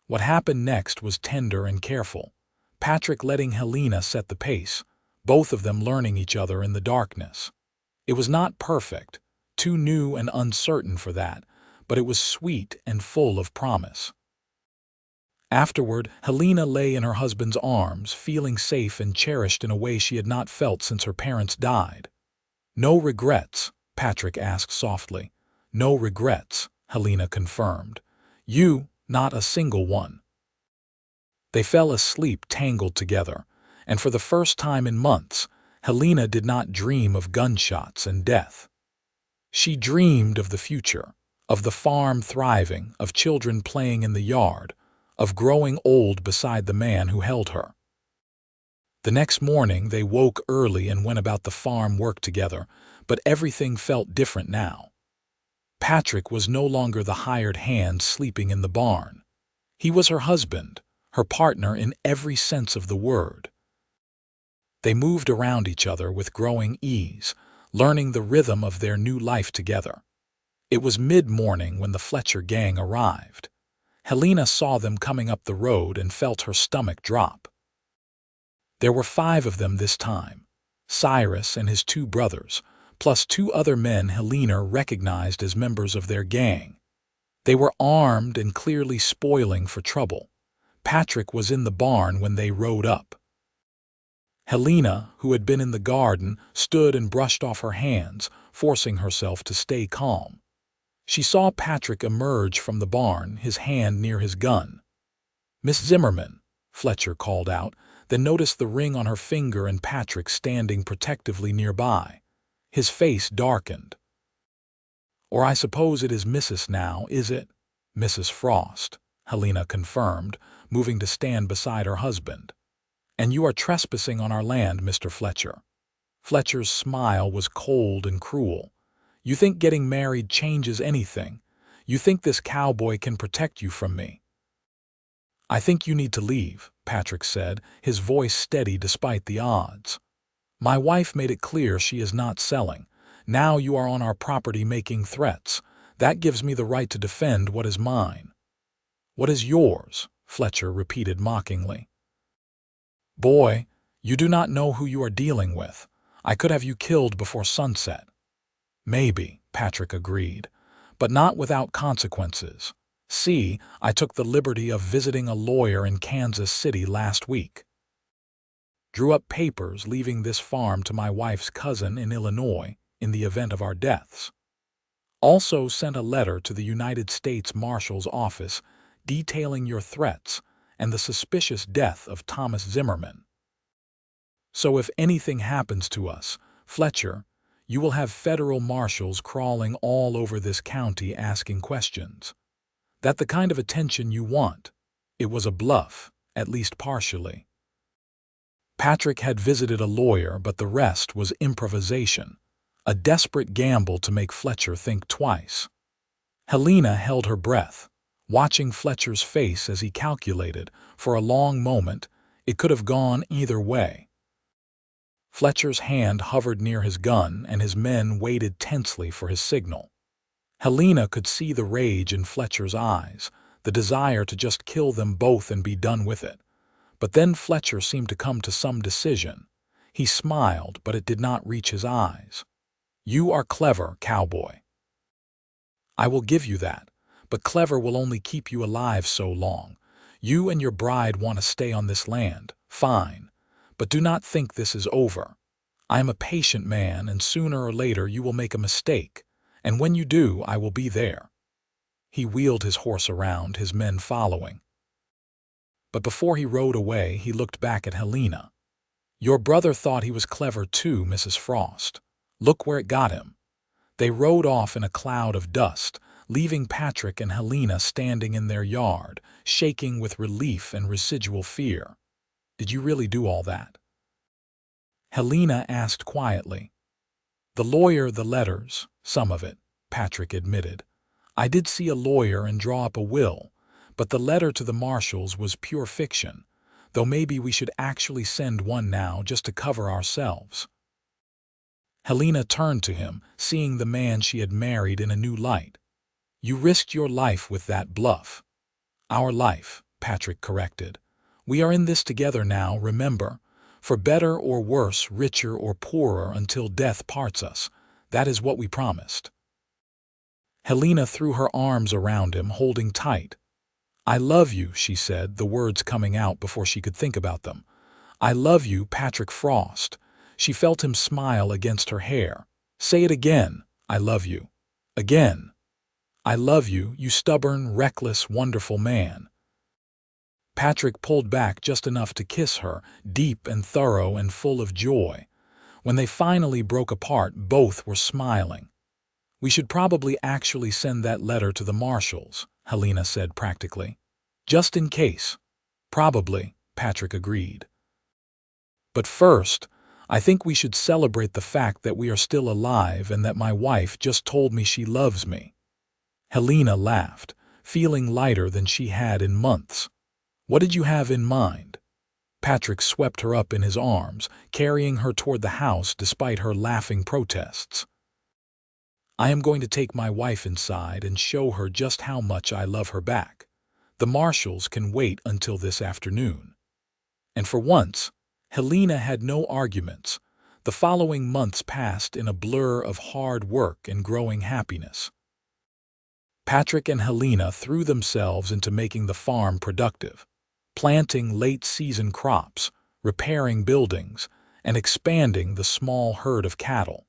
What happened next was tender and careful, Patrick letting Helena set the pace, both of them learning each other in the darkness. It was not perfect, too new and uncertain for that, but it was sweet and full of promise. Afterward, Helena lay in her husband's arms, feeling safe and cherished in a way she had not felt since her parents died. "No regrets?" Patrick asked softly. "No regrets," Helena confirmed. "You, not a single one." They fell asleep tangled together, and for the first time in months, Helena did not dream of gunshots and death. She dreamed of the future, of the farm thriving, of children playing in the yard, of growing old beside the man who held her. The next morning they woke early and went about the farm work together, but everything felt different now. Patrick was no longer the hired hand sleeping in the barn. He was her husband, her partner in every sense of the word. They moved around each other with growing ease, learning the rhythm of their new life together. It was mid-morning when the Fletcher gang arrived. Helena saw them coming up the road and felt her stomach drop. There were 5 of them this time, Cyrus and his 2 brothers, plus 2 other men Helena recognized as members of their gang. They were armed and clearly spoiling for trouble. Patrick was in the barn when they rode up. Helena, who had been in the garden, stood and brushed off her hands, forcing herself to stay calm. She saw Patrick emerge from the barn, his hand near his gun. "Miss Zimmerman," Fletcher called out, then noticed the ring on her finger and Patrick standing protectively nearby. His face darkened. "Or I suppose it is Mrs. now, is it?" "Mrs. Frost," Helena confirmed, moving to stand beside her husband. "And you are trespassing on our land, Mr. Fletcher." Fletcher's smile was cold and cruel. "You think getting married changes anything? You think this cowboy can protect you from me?" "I think you need to leave," Patrick said, his voice steady despite the odds. "My wife made it clear she is not selling. Now you are on our property making threats. That gives me the right to defend what is mine." "What is yours?" Fletcher repeated mockingly. "Boy, you do not know who you are dealing with. I could have you killed before sunset." "Maybe," Patrick agreed, "but not without consequences. See, I took the liberty of visiting a lawyer in Kansas City last week. Drew up papers leaving this farm to my wife's cousin in Illinois in the event of our deaths. Also sent a letter to the United States Marshal's office detailing your threats and the suspicious death of Thomas Zimmerman. So if anything happens to us, Fletcher, you will have federal marshals crawling all over this county asking questions. That the kind of attention you want? It was a bluff, at least partially." Patrick had visited a lawyer, but the rest was improvisation, a desperate gamble to make Fletcher think twice. Helena held her breath, watching Fletcher's face as he calculated. For a long moment, it could have gone either way. Fletcher's hand hovered near his gun, and his men waited tensely for his signal. Helena could see the rage in Fletcher's eyes, the desire to just kill them both and be done with it. But then Fletcher seemed to come to some decision. He smiled, but it did not reach his eyes. "You are clever, cowboy. I will give you that, but clever will only keep you alive so long. You and your bride want to stay on this land, fine, but do not think this is over. I am a patient man, and sooner or later you will make a mistake. And when you do, I will be there." He wheeled his horse around, his men following. But before he rode away, he looked back at Helena. "Your brother thought he was clever too, Mrs. Frost. Look where it got him." They rode off in a cloud of dust, leaving Patrick and Helena standing in their yard, shaking with relief and residual fear. "Did you really do all that?" Helena asked quietly. "The lawyer, the letters, some of it," Patrick admitted. "I did see a lawyer and draw up a will, but the letter to the marshals was pure fiction, though maybe we should actually send one now just to cover ourselves." Helena turned to him, seeing the man she had married in a new light. "You risked your life with that bluff." "Our life," Patrick corrected. "We are in this together now, remember? For better or worse, richer or poorer, until death parts us. That is what we promised." Helena threw her arms around him, holding tight. "I love you," she said, the words coming out before she could think about them. "I love you, Patrick Frost." She felt him smile against her hair. "Say it again. I love you. Again. I love you, you stubborn, reckless, wonderful man." Patrick pulled back just enough to kiss her, deep and thorough and full of joy. When they finally broke apart, both were smiling. We should probably actually send that letter to the marshals, Helena said practically. Just in case. Probably, Patrick agreed. But first, I think we should celebrate the fact that we are still alive and that my wife just told me she loves me. Helena laughed, feeling lighter than she had in months. What did you have in mind? Patrick swept her up in his arms, carrying her toward the house despite her laughing protests. I am going to take my wife inside and show her just how much I love her back. The marshals can wait until this afternoon. And for once, Helena had no arguments. The following months passed in a blur of hard work and growing happiness. Patrick and Helena threw themselves into making the farm productive, planting late-season crops, repairing buildings, and expanding the small herd of cattle.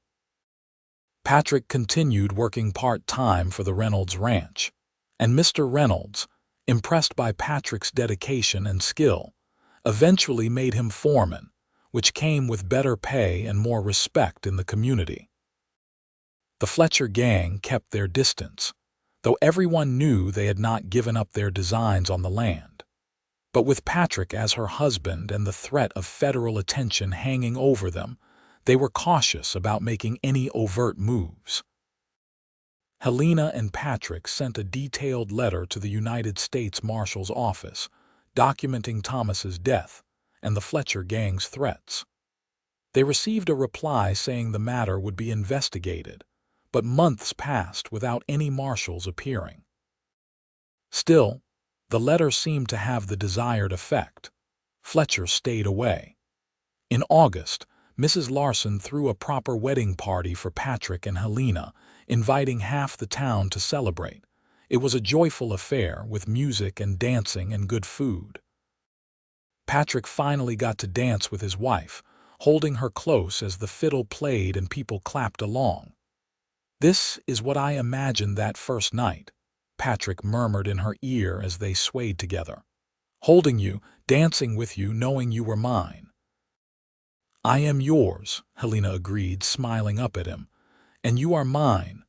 Patrick continued working part-time for the Reynolds Ranch, and Mr. Reynolds, impressed by Patrick's dedication and skill, eventually made him foreman, which came with better pay and more respect in the community. The Fletcher gang kept their distance, though everyone knew they had not given up their designs on the land. But with Patrick as her husband and the threat of federal attention hanging over them, they were cautious about making any overt moves. Helena and Patrick sent a detailed letter to the United States Marshal's office, documenting Thomas's death and the Fletcher gang's threats. They received a reply saying the matter would be investigated, but months passed without any marshals appearing. Still, the letter seemed to have the desired effect. Fletcher stayed away. In August, Mrs. Larson threw a proper wedding party for Patrick and Helena, inviting half the town to celebrate. It was a joyful affair with music and dancing and good food. Patrick finally got to dance with his wife, holding her close as the fiddle played and people clapped along. "This is what I imagined that first night," Patrick murmured in her ear as they swayed together. "Holding you, dancing with you, knowing you were mine." "I am yours," Helena agreed, smiling up at him. "And you are mine.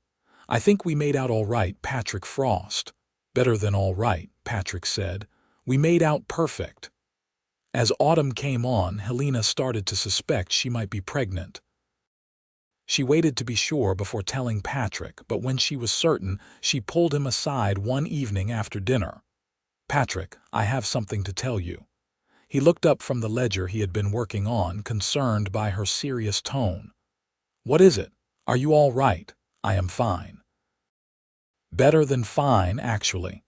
I think we made out all right, Patrick Frost." "Better than all right," Patrick said. "We made out perfect." As autumn came on, Helena started to suspect she might be pregnant. She waited to be sure before telling Patrick, but when she was certain, she pulled him aside one evening after dinner. "Patrick, I have something to tell you." He looked up from the ledger he had been working on, concerned by her serious tone. "What is it? Are you all right?" "I am fine." "Better than fine, actually."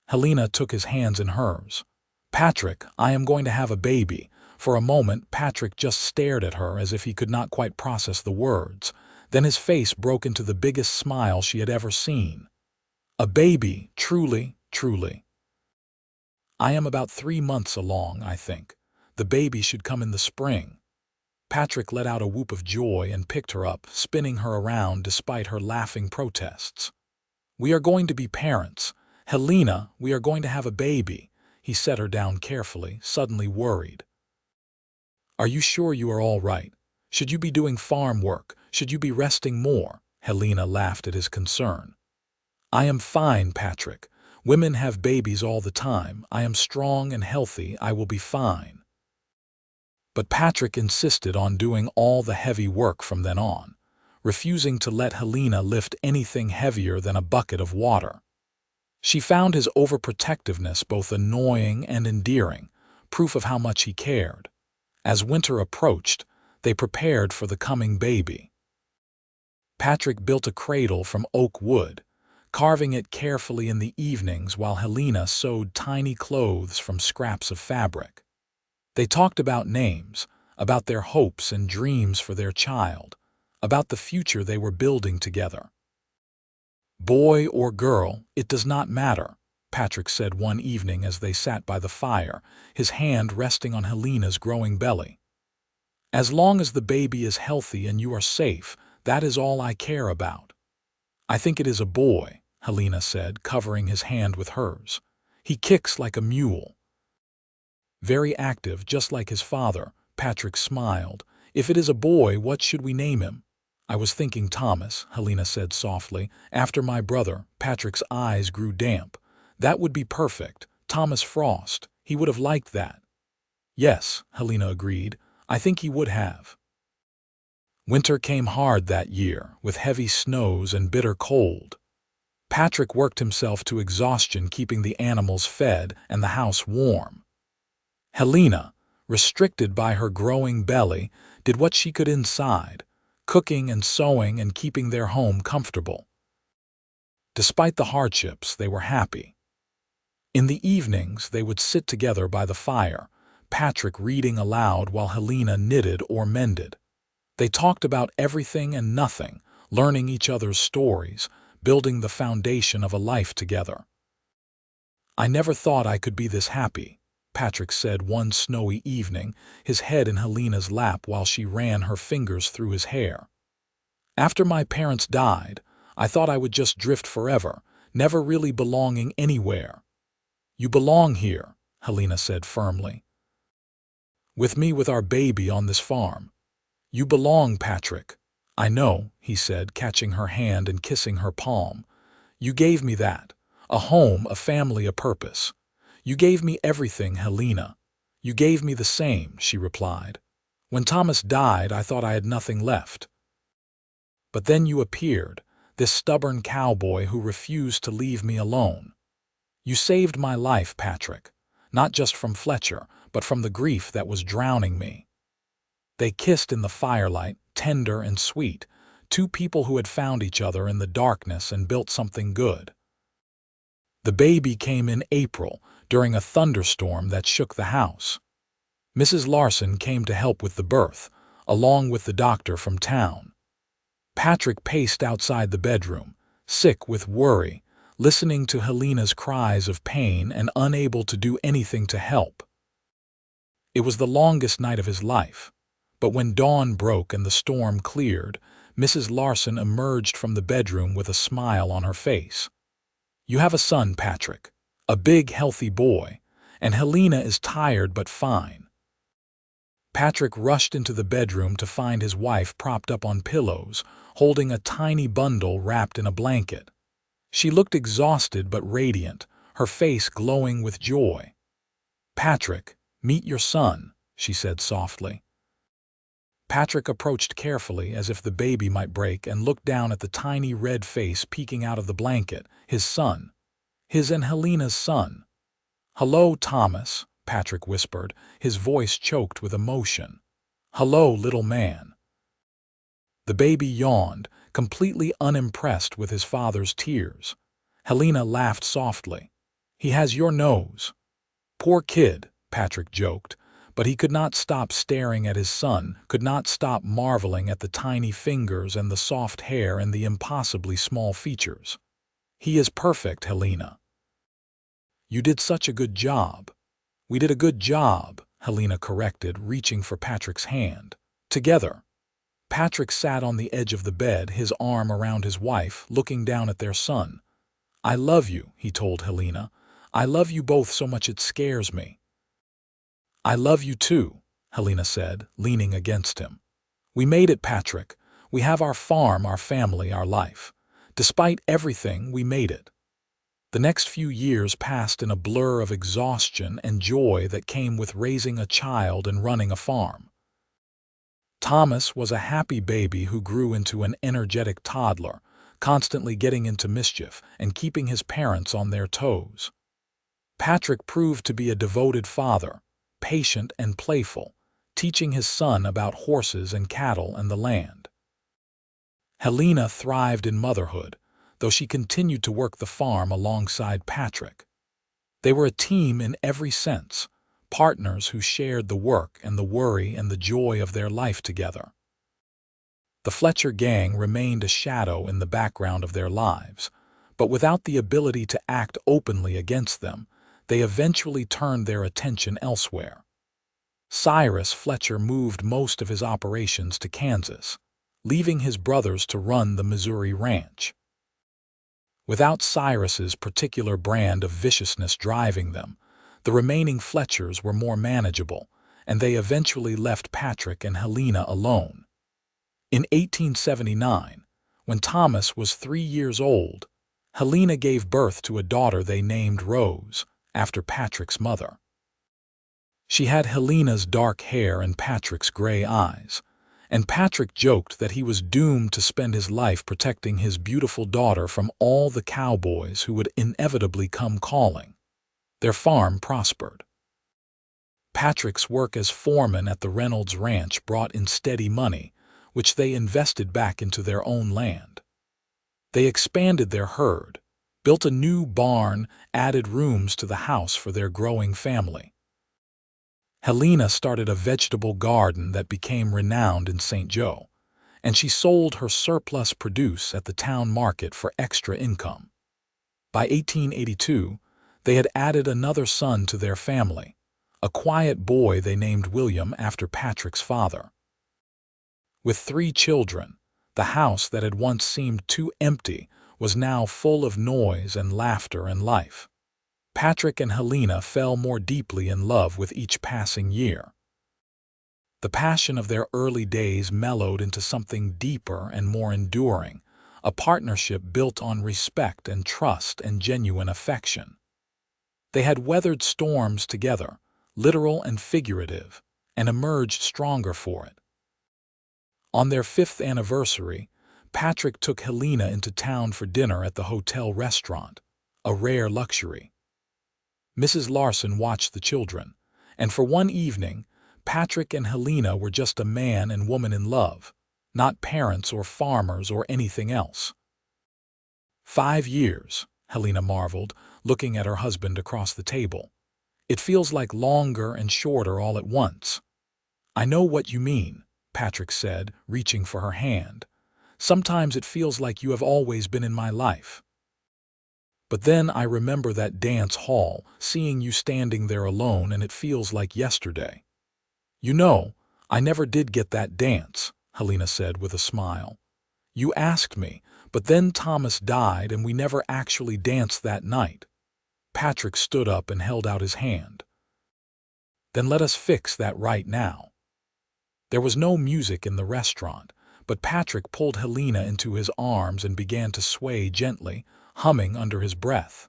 Helena took his hands in hers. "Patrick, I am going to have a baby." For a moment, Patrick just stared at her as if he could not quite process the words. Then his face broke into the biggest smile she had ever seen. "A baby, truly, truly." "I am about 3 months along, I think. The baby should come in the spring." Patrick let out a whoop of joy and picked her up, spinning her around despite her laughing protests. "We are going to be parents. Helena, we are going to have a baby." He set her down carefully, suddenly worried. "Are you sure you are all right? Should you be doing farm work? Should you be resting more?" Helena laughed at his concern. "I am fine, Patrick. Women have babies all the time. I am strong and healthy. I will be fine." But Patrick insisted on doing all the heavy work from then on, refusing to let Helena lift anything heavier than a bucket of water. She found his overprotectiveness both annoying and endearing, proof of how much he cared. As winter approached, they prepared for the coming baby. Patrick built a cradle from oak wood, carving it carefully in the evenings while Helena sewed tiny clothes from scraps of fabric. They talked about names, about their hopes and dreams for their child, about the future they were building together. "Boy or girl, it does not matter," Patrick said one evening as they sat by the fire, his hand resting on Helena's growing belly. "As long as the baby is healthy and you are safe, that is all I care about." "I think it is a boy," Helena said, covering his hand with hers. "He kicks like a mule." "Very active, just like his father," Patrick smiled. "If it is a boy, what should we name him?" I was thinking Thomas, Helena said softly. After my brother, Patrick's eyes grew damp. That would be perfect. Thomas Frost. He would have liked that. Yes, Helena agreed. I think he would have. Winter came hard that year, with heavy snows and bitter cold. Patrick worked himself to exhaustion keeping the animals fed and the house warm. Helena, restricted by her growing belly, did what she could inside, cooking and sewing and keeping their home comfortable. Despite the hardships, they were happy. In the evenings, they would sit together by the fire, Patrick reading aloud while Helena knitted or mended. They talked about everything and nothing, learning each other's stories, building the foundation of a life together. I never thought I could be this happy, Patrick said one snowy evening, his head in Helena's lap while she ran her fingers through his hair. After my parents died, I thought I would just drift forever, never really belonging anywhere. You belong here, Helena said firmly. With me with our baby on this farm. You belong, Patrick. I know, he said, catching her hand and kissing her palm. You gave me that. A home, a family, a purpose. You gave me everything, Helena. You gave me the same, she replied. When Thomas died, I thought I had nothing left. But then you appeared, this stubborn cowboy who refused to leave me alone. You saved my life, Patrick, not just from Fletcher, but from the grief that was drowning me. They kissed in the firelight, tender and sweet, two people who had found each other in the darkness and built something good. The baby came in April, during a thunderstorm that shook the house. Mrs. Larson came to help with the birth, along with the doctor from town. Patrick paced outside the bedroom, sick with worry, listening to Helena's cries of pain and unable to do anything to help. It was the longest night of his life, but when dawn broke and the storm cleared, Mrs. Larson emerged from the bedroom with a smile on her face. You have a son, Patrick, a big, healthy boy, and Helena is tired but fine. Patrick rushed into the bedroom to find his wife propped up on pillows, holding a tiny bundle wrapped in a blanket. She looked exhausted but radiant, her face glowing with joy. Patrick, meet your son, she said softly. Patrick approached carefully as if the baby might break and looked down at the tiny red face peeking out of the blanket, his son. His and Helena's son. Hello, Thomas, Patrick whispered, his voice choked with emotion. Hello, little man. The baby yawned, completely unimpressed with his father's tears. Helena laughed softly. He has your nose. Poor kid, Patrick joked, but he could not stop staring at his son, could not stop marveling at the tiny fingers and the soft hair and the impossibly small features. He is perfect, Helena. You did such a good job. We did a good job, Helena corrected, reaching for Patrick's hand. Together. Patrick sat on the edge of the bed, his arm around his wife, looking down at their son. I love you, he told Helena. I love you both so much it scares me. I love you too, Helena said, leaning against him. We made it, Patrick. We have our farm, our family, our life. Despite everything, we made it. The next few years passed in a blur of exhaustion and joy that came with raising a child and running a farm. Thomas was a happy baby who grew into an energetic toddler, constantly getting into mischief and keeping his parents on their toes. Patrick proved to be a devoted father, patient and playful, teaching his son about horses and cattle and the land. Helena thrived in motherhood, though she continued to work the farm alongside Patrick. They were a team in every sense, partners who shared the work and the worry and the joy of their life together. The Fletcher gang remained a shadow in the background of their lives, but without the ability to act openly against them, they eventually turned their attention elsewhere. Cyrus Fletcher moved most of his operations to Kansas, leaving his brothers to run the Missouri ranch. Without Cyrus's particular brand of viciousness driving them, the remaining Fletchers were more manageable, and they eventually left Patrick and Helena alone. In 1879, when Thomas was 3 years old, Helena gave birth to a daughter they named Rose, after Patrick's mother. She had Helena's dark hair and Patrick's gray eyes, and Patrick joked that he was doomed to spend his life protecting his beautiful daughter from all the cowboys who would inevitably come calling. Their farm prospered. Patrick's work as foreman at the Reynolds Ranch brought in steady money, which they invested back into their own land. They expanded their herd, built a new barn, added rooms to the house for their growing family. Helena started a vegetable garden that became renowned in St. Joe, and she sold her surplus produce at the town market for extra income. By 1882, they had added another son to their family, a quiet boy they named William after Patrick's father. With 3 children, the house that had once seemed too empty was now full of noise and laughter and life. Patrick and Helena fell more deeply in love with each passing year. The passion of their early days mellowed into something deeper and more enduring, a partnership built on respect and trust and genuine affection. They had weathered storms together, literal and figurative, and emerged stronger for it. On their 5th anniversary, Patrick took Helena into town for dinner at the hotel restaurant, a rare luxury. Mrs. Larson watched the children, and for one evening, Patrick and Helena were just a man and woman in love, not parents or farmers or anything else. 5 years, Helena marveled, looking at her husband across the table. It feels like longer and shorter all at once. I know what you mean, Patrick said, reaching for her hand. Sometimes it feels like you have always been in my life. But then I remember that dance hall, seeing you standing there alone, and it feels like yesterday. You know, I never did get that dance, Helena said with a smile. You asked me, but then Thomas died and we never actually danced that night. Patrick stood up and held out his hand. Then let us fix that right now. There was no music in the restaurant, but Patrick pulled Helena into his arms and began to sway gently, humming under his breath.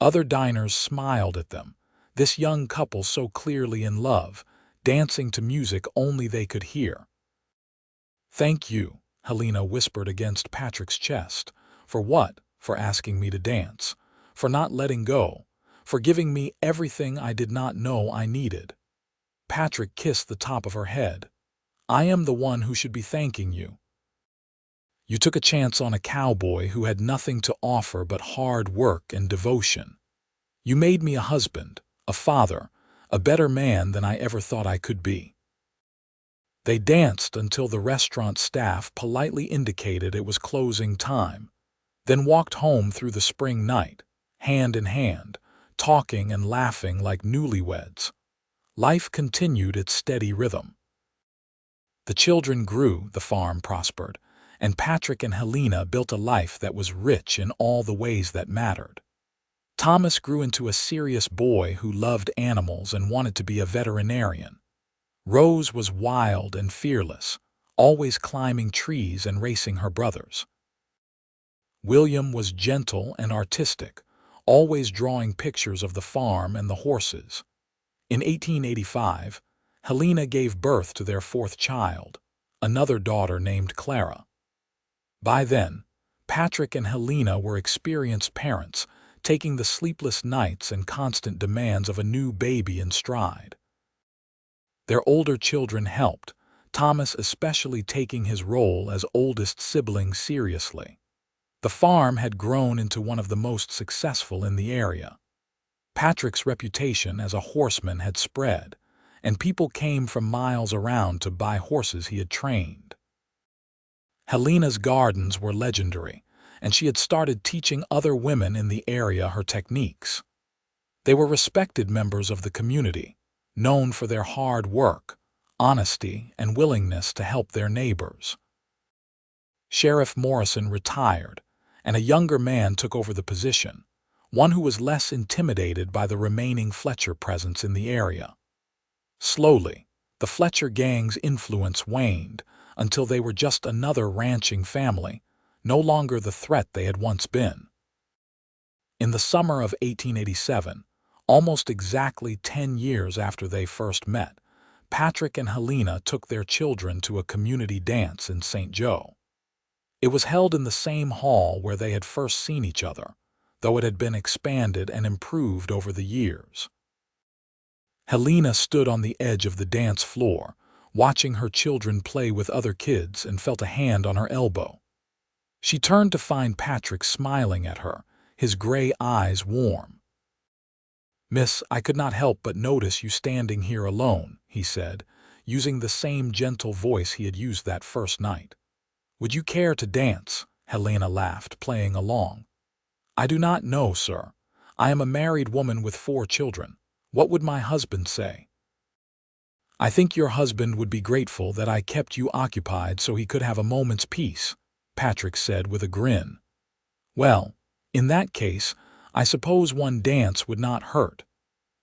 Other diners smiled at them, this young couple so clearly in love, dancing to music only they could hear. Thank you, Helena whispered against Patrick's chest. For what? For asking me to dance. For not letting go. For giving me everything I did not know I needed. Patrick kissed the top of her head. I am the one who should be thanking you. You took a chance on a cowboy who had nothing to offer but hard work and devotion. You made me a husband, a father, a better man than I ever thought I could be. They danced until the restaurant staff politely indicated it was closing time, then walked home through the spring night, hand in hand, talking and laughing like newlyweds. Life continued its steady rhythm. The children grew, the farm prospered, and Patrick and Helena built a life that was rich in all the ways that mattered. Thomas grew into a serious boy who loved animals and wanted to be a veterinarian. Rose was wild and fearless, always climbing trees and racing her brothers. William was gentle and artistic, always drawing pictures of the farm and the horses. In 1885, Helena gave birth to their 4th child, another daughter named Clara. By then, Patrick and Helena were experienced parents, taking the sleepless nights and constant demands of a new baby in stride. Their older children helped, Thomas especially taking his role as oldest sibling seriously. The farm had grown into one of the most successful in the area. Patrick's reputation as a horseman had spread, and people came from miles around to buy horses he had trained. Helena's gardens were legendary, and she had started teaching other women in the area her techniques. They were respected members of the community, known for their hard work, honesty, and willingness to help their neighbors. Sheriff Morrison retired, and a younger man took over the position, one who was less intimidated by the remaining Fletcher presence in the area. Slowly, The Fletcher gang's influence waned until they were just another ranching family, no longer the threat they had once been. In the summer of 1887, almost exactly 10 years after they first met, Patrick and Helena took their children to a community dance in St. Joe. It was held in the same hall where they had first seen each other, though it had been expanded and improved over the years. Helena stood on the edge of the dance floor, watching her children play with other kids, and felt a hand on her elbow. She turned to find Patrick smiling at her, his gray eyes warm. "Miss, I could not help but notice you standing here alone," he said, using the same gentle voice he had used that first night. "Would you care to dance?" Helena laughed, playing along. "I do not know, sir. I am a married woman with 4 children. What would my husband say?" "I think your husband would be grateful that I kept you occupied so he could have a moment's peace," Patrick said with a grin. "Well, in that case, I suppose one dance would not hurt."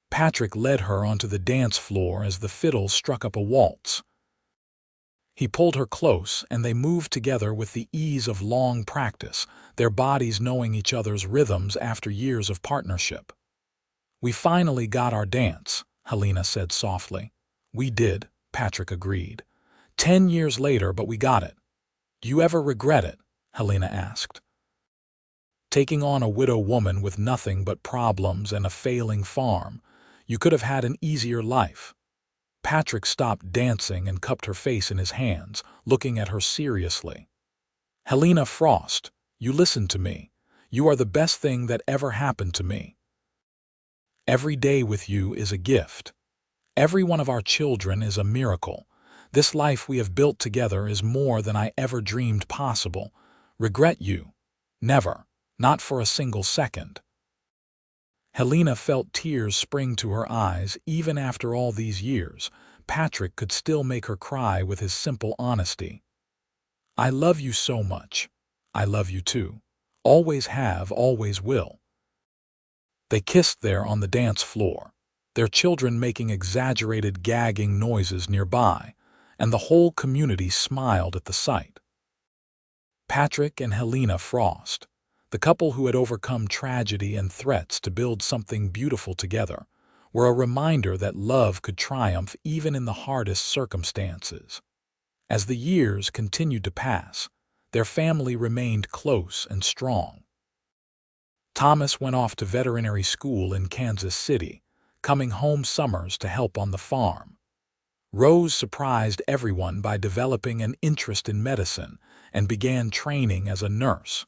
Patrick led her onto the dance floor as the fiddles struck up a waltz. He pulled her close, and they moved together with the ease of long practice, their bodies knowing each other's rhythms after years of partnership. "We finally got our dance," Helena said softly. "We did," Patrick agreed. 10 years later, but we got it." "Do you ever regret it?" Helena asked. "Taking on a widow woman with nothing but problems and a failing farm, you could have had an easier life." Patrick stopped dancing and cupped her face in his hands, looking at her seriously. "Helena Frost, you listen to me. You are the best thing that ever happened to me. Every day with you is a gift. Every one of our children is a miracle. This life we have built together is more than I ever dreamed possible. Regret you? Never. Not for a single second." Helena felt tears spring to her eyes. Even after all these years, Patrick could still make her cry with his simple honesty. "I love you so much. I love you too. Always have, always will." They kissed there on the dance floor, their children making exaggerated gagging noises nearby, and the whole community smiled at the sight. Patrick and Helena Frost, the couple who had overcome tragedy and threats to build something beautiful together, were a reminder that love could triumph even in the hardest circumstances. As the years continued to pass, their family remained close and strong. Thomas went off to veterinary school in Kansas City, coming home summers to help on the farm. Rose surprised everyone by developing an interest in medicine and began training as a nurse.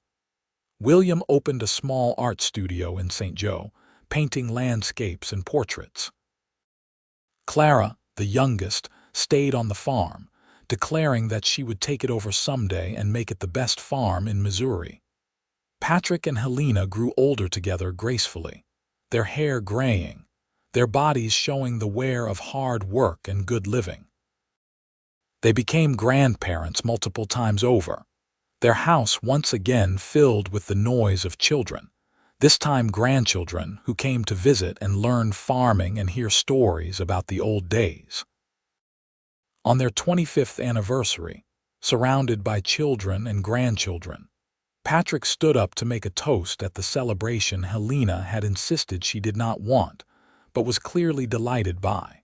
William opened a small art studio in St. Joe, painting landscapes and portraits. Clara, the youngest, stayed on the farm, declaring that she would take it over someday and make it the best farm in Missouri. Patrick and Helena grew older together gracefully, their hair graying, their bodies showing the wear of hard work and good living. They became grandparents multiple times over, their house once again filled with the noise of children, this time grandchildren who came to visit and learn farming and hear stories about the old days. On their 25th anniversary, surrounded by children and grandchildren, Patrick stood up to make a toast at the celebration Helena had insisted she did not want, but was clearly delighted by.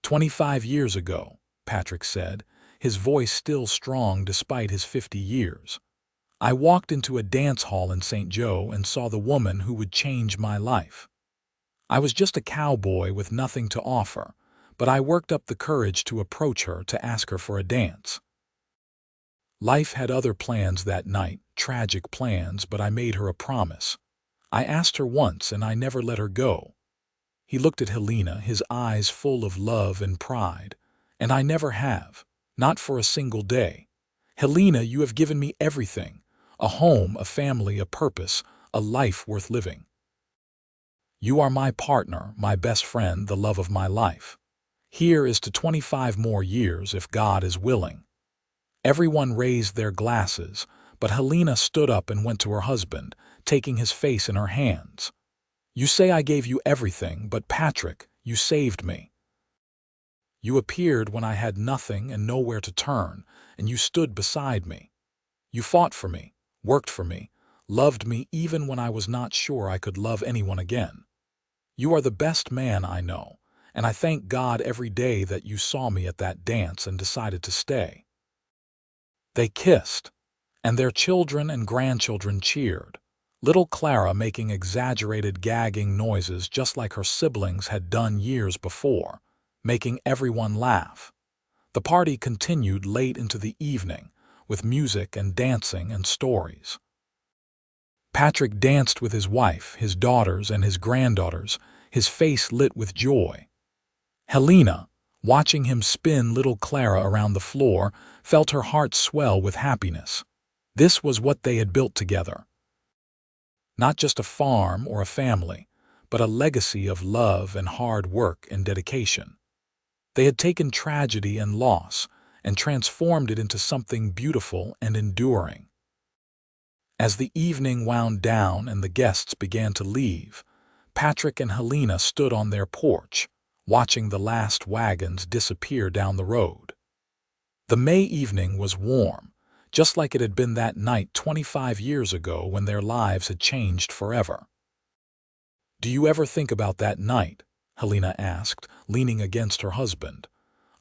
"25 years ago," Patrick said, his voice still strong despite his 50 years, "I walked into a dance hall in St. Joe and saw the woman who would change my life. I was just a cowboy with nothing to offer, but I worked up the courage to approach her to ask her for a dance. Life had other plans that night, tragic plans, but I made her a promise. I asked her once and I never let her go." He looked at Helena, his eyes full of love and pride. "And I never have. Not for a single day. Helena, you have given me everything. A home, a family, a purpose, a life worth living. You are my partner, my best friend, the love of my life. Here is to 25 more years if God is willing." Everyone raised their glasses, but Helena stood up and went to her husband, taking his face in her hands. "You say I gave you everything, but Patrick, you saved me. You appeared when I had nothing and nowhere to turn, and you stood beside me. You fought for me, worked for me, loved me even when I was not sure I could love anyone again. You are the best man I know, and I thank God every day that you saw me at that dance and decided to stay." They kissed, and their children and grandchildren cheered, little Clara making exaggerated gagging noises just like her siblings had done years before, making everyone laugh. The party continued late into the evening, with music and dancing and stories. Patrick danced with his wife, his daughters, and his granddaughters, his face lit with joy. Helena, watching him spin little Clara around the floor, felt her heart swell with happiness. This was what they had built together. Not just a farm or a family, but a legacy of love and hard work and dedication. They had taken tragedy and loss and transformed it into something beautiful and enduring. As the evening wound down and the guests began to leave, Patrick and Helena stood on their porch, watching the last wagons disappear down the road. The May evening was warm, just like it had been that night 25 years ago when their lives had changed forever. "Do you ever think about that night?" Helena asked, leaning against her husband.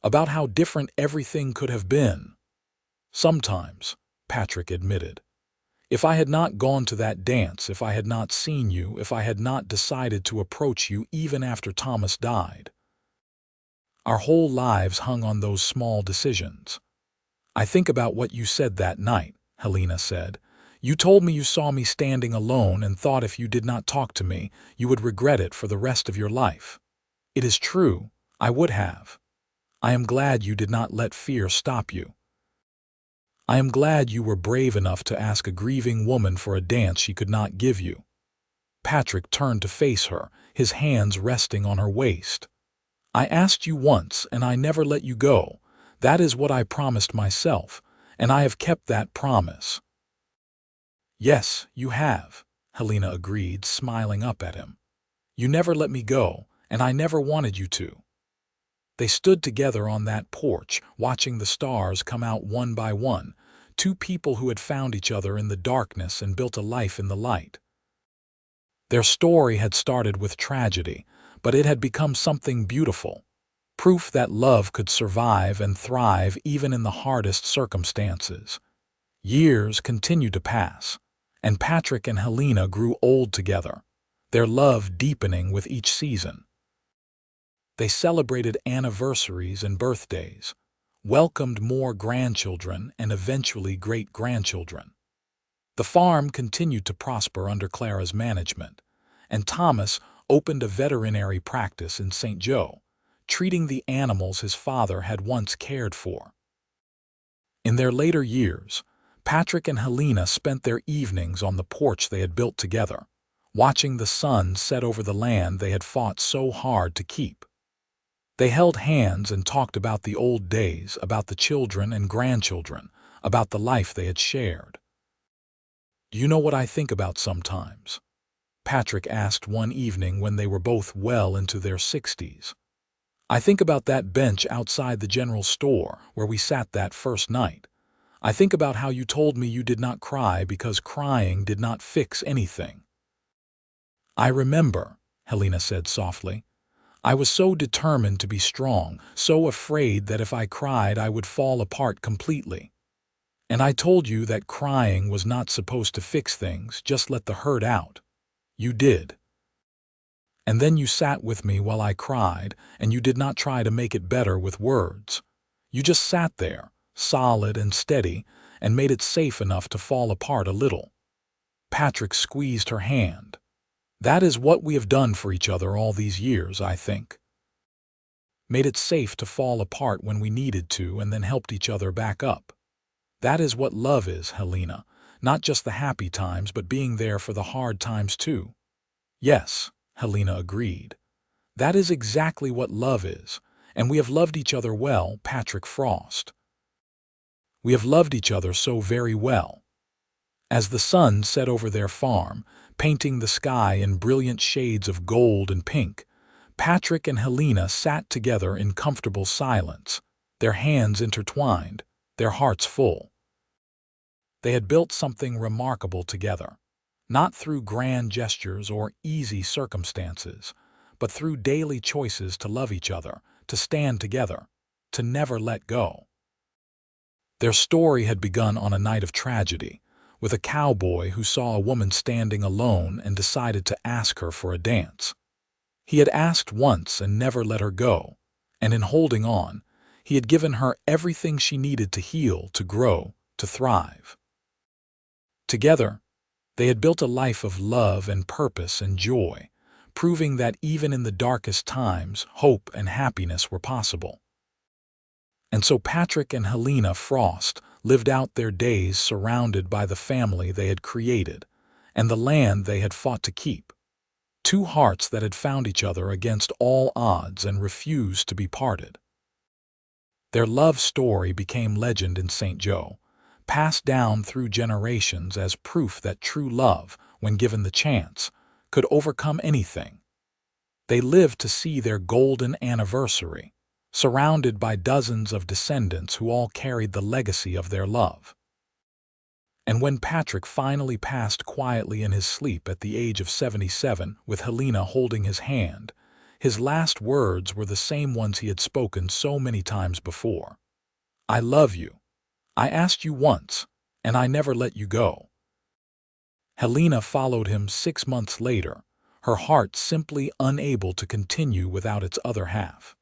"About how different everything could have been?" "Sometimes," Patrick admitted. "If I had not gone to that dance, if I had not seen you, if I had not decided to approach you even after Thomas died. Our whole lives hung on those small decisions." "I think about what you said that night," Helena said. "You told me you saw me standing alone and thought if you did not talk to me, you would regret it for the rest of your life. It is true, I would have. I am glad you did not let fear stop you. I am glad you were brave enough to ask a grieving woman for a dance she could not give you." Patrick turned to face her, his hands resting on her waist. "I asked you once, and I never let you go. That is what I promised myself, and I have kept that promise." "Yes, you have," Helena agreed, smiling up at him. "You never let me go, and I never wanted you to." They stood together on that porch, watching the stars come out one by one, two people who had found each other in the darkness and built a life in the light. Their story had started with tragedy, but it had become something beautiful. Proof that love could survive and thrive even in the hardest circumstances. Years continued to pass, and Patrick and Helena grew old together, their love deepening with each season. They celebrated anniversaries and birthdays, welcomed more grandchildren and eventually great-grandchildren. The farm continued to prosper under Clara's management, and Thomas opened a veterinary practice in St. Joe, treating the animals his father had once cared for. In their later years, Patrick and Helena spent their evenings on the porch they had built together, watching the sun set over the land they had fought so hard to keep. They held hands and talked about the old days, about the children and grandchildren, about the life they had shared. "Do you know what I think about sometimes?" Patrick asked one evening when they were both well into their 60s. "I think about that bench outside the general store where we sat that first night. I think about how you told me you did not cry because crying did not fix anything." "I remember," Helena said softly. "I was so determined to be strong, so afraid that if I cried I would fall apart completely. And I told you that crying was not supposed to fix things, just let the hurt out. You did. And then you sat with me while I cried, and you did not try to make it better with words. You just sat there, solid and steady, and made it safe enough to fall apart a little." Patrick squeezed her hand. "That is what we have done for each other all these years, I think. Made it safe to fall apart when we needed to and then helped each other back up. That is what love is, Helena, not just the happy times but being there for the hard times too." "Yes," Helena agreed. "That is exactly what love is, and we have loved each other well, Patrick Frost. We have loved each other so very well." As the sun set over their farm, painting the sky in brilliant shades of gold and pink, Patrick and Helena sat together in comfortable silence, their hands intertwined, their hearts full. They had built something remarkable together, not through grand gestures or easy circumstances, but through daily choices to love each other, to stand together, to never let go. Their story had begun on a night of tragedy, with a cowboy who saw a woman standing alone and decided to ask her for a dance. He had asked once and never let her go, and in holding on, he had given her everything she needed to heal, to grow, to thrive. Together, they had built a life of love and purpose and joy, proving that even in the darkest times, hope and happiness were possible. And so Patrick and Helena Frost lived out their days surrounded by the family they had created and the land they had fought to keep. Two hearts that had found each other against all odds and refused to be parted. Their love story became legend in St. Joe, passed down through generations as proof that true love, when given the chance, could overcome anything. They lived to see their golden anniversary, surrounded by dozens of descendants who all carried the legacy of their love. And when Patrick finally passed quietly in his sleep at the age of 77, with Helena holding his hand, his last words were the same ones he had spoken so many times before. "I love you. I asked you once, and I never let you go." Helena followed him 6 months later, her heart simply unable to continue without its other half.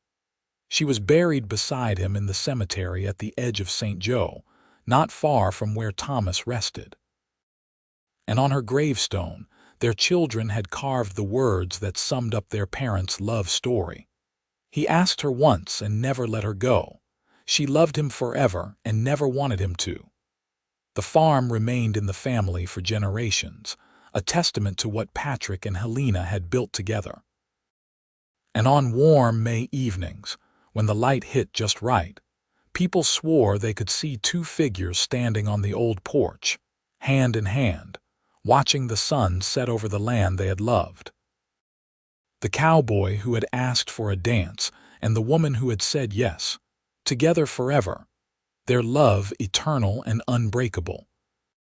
She was buried beside him in the cemetery at the edge of St. Joe, not far from where Thomas rested. And on her gravestone, their children had carved the words that summed up their parents' love story. He asked her once and never let her go. She loved him forever and never wanted him to. The farm remained in the family for generations, a testament to what Patrick and Helena had built together. And on warm May evenings, when the light hit just right, people swore they could see two figures standing on the old porch, hand in hand, watching the sun set over the land they had loved. The cowboy who had asked for a dance and the woman who had said yes, together forever, their love eternal and unbreakable.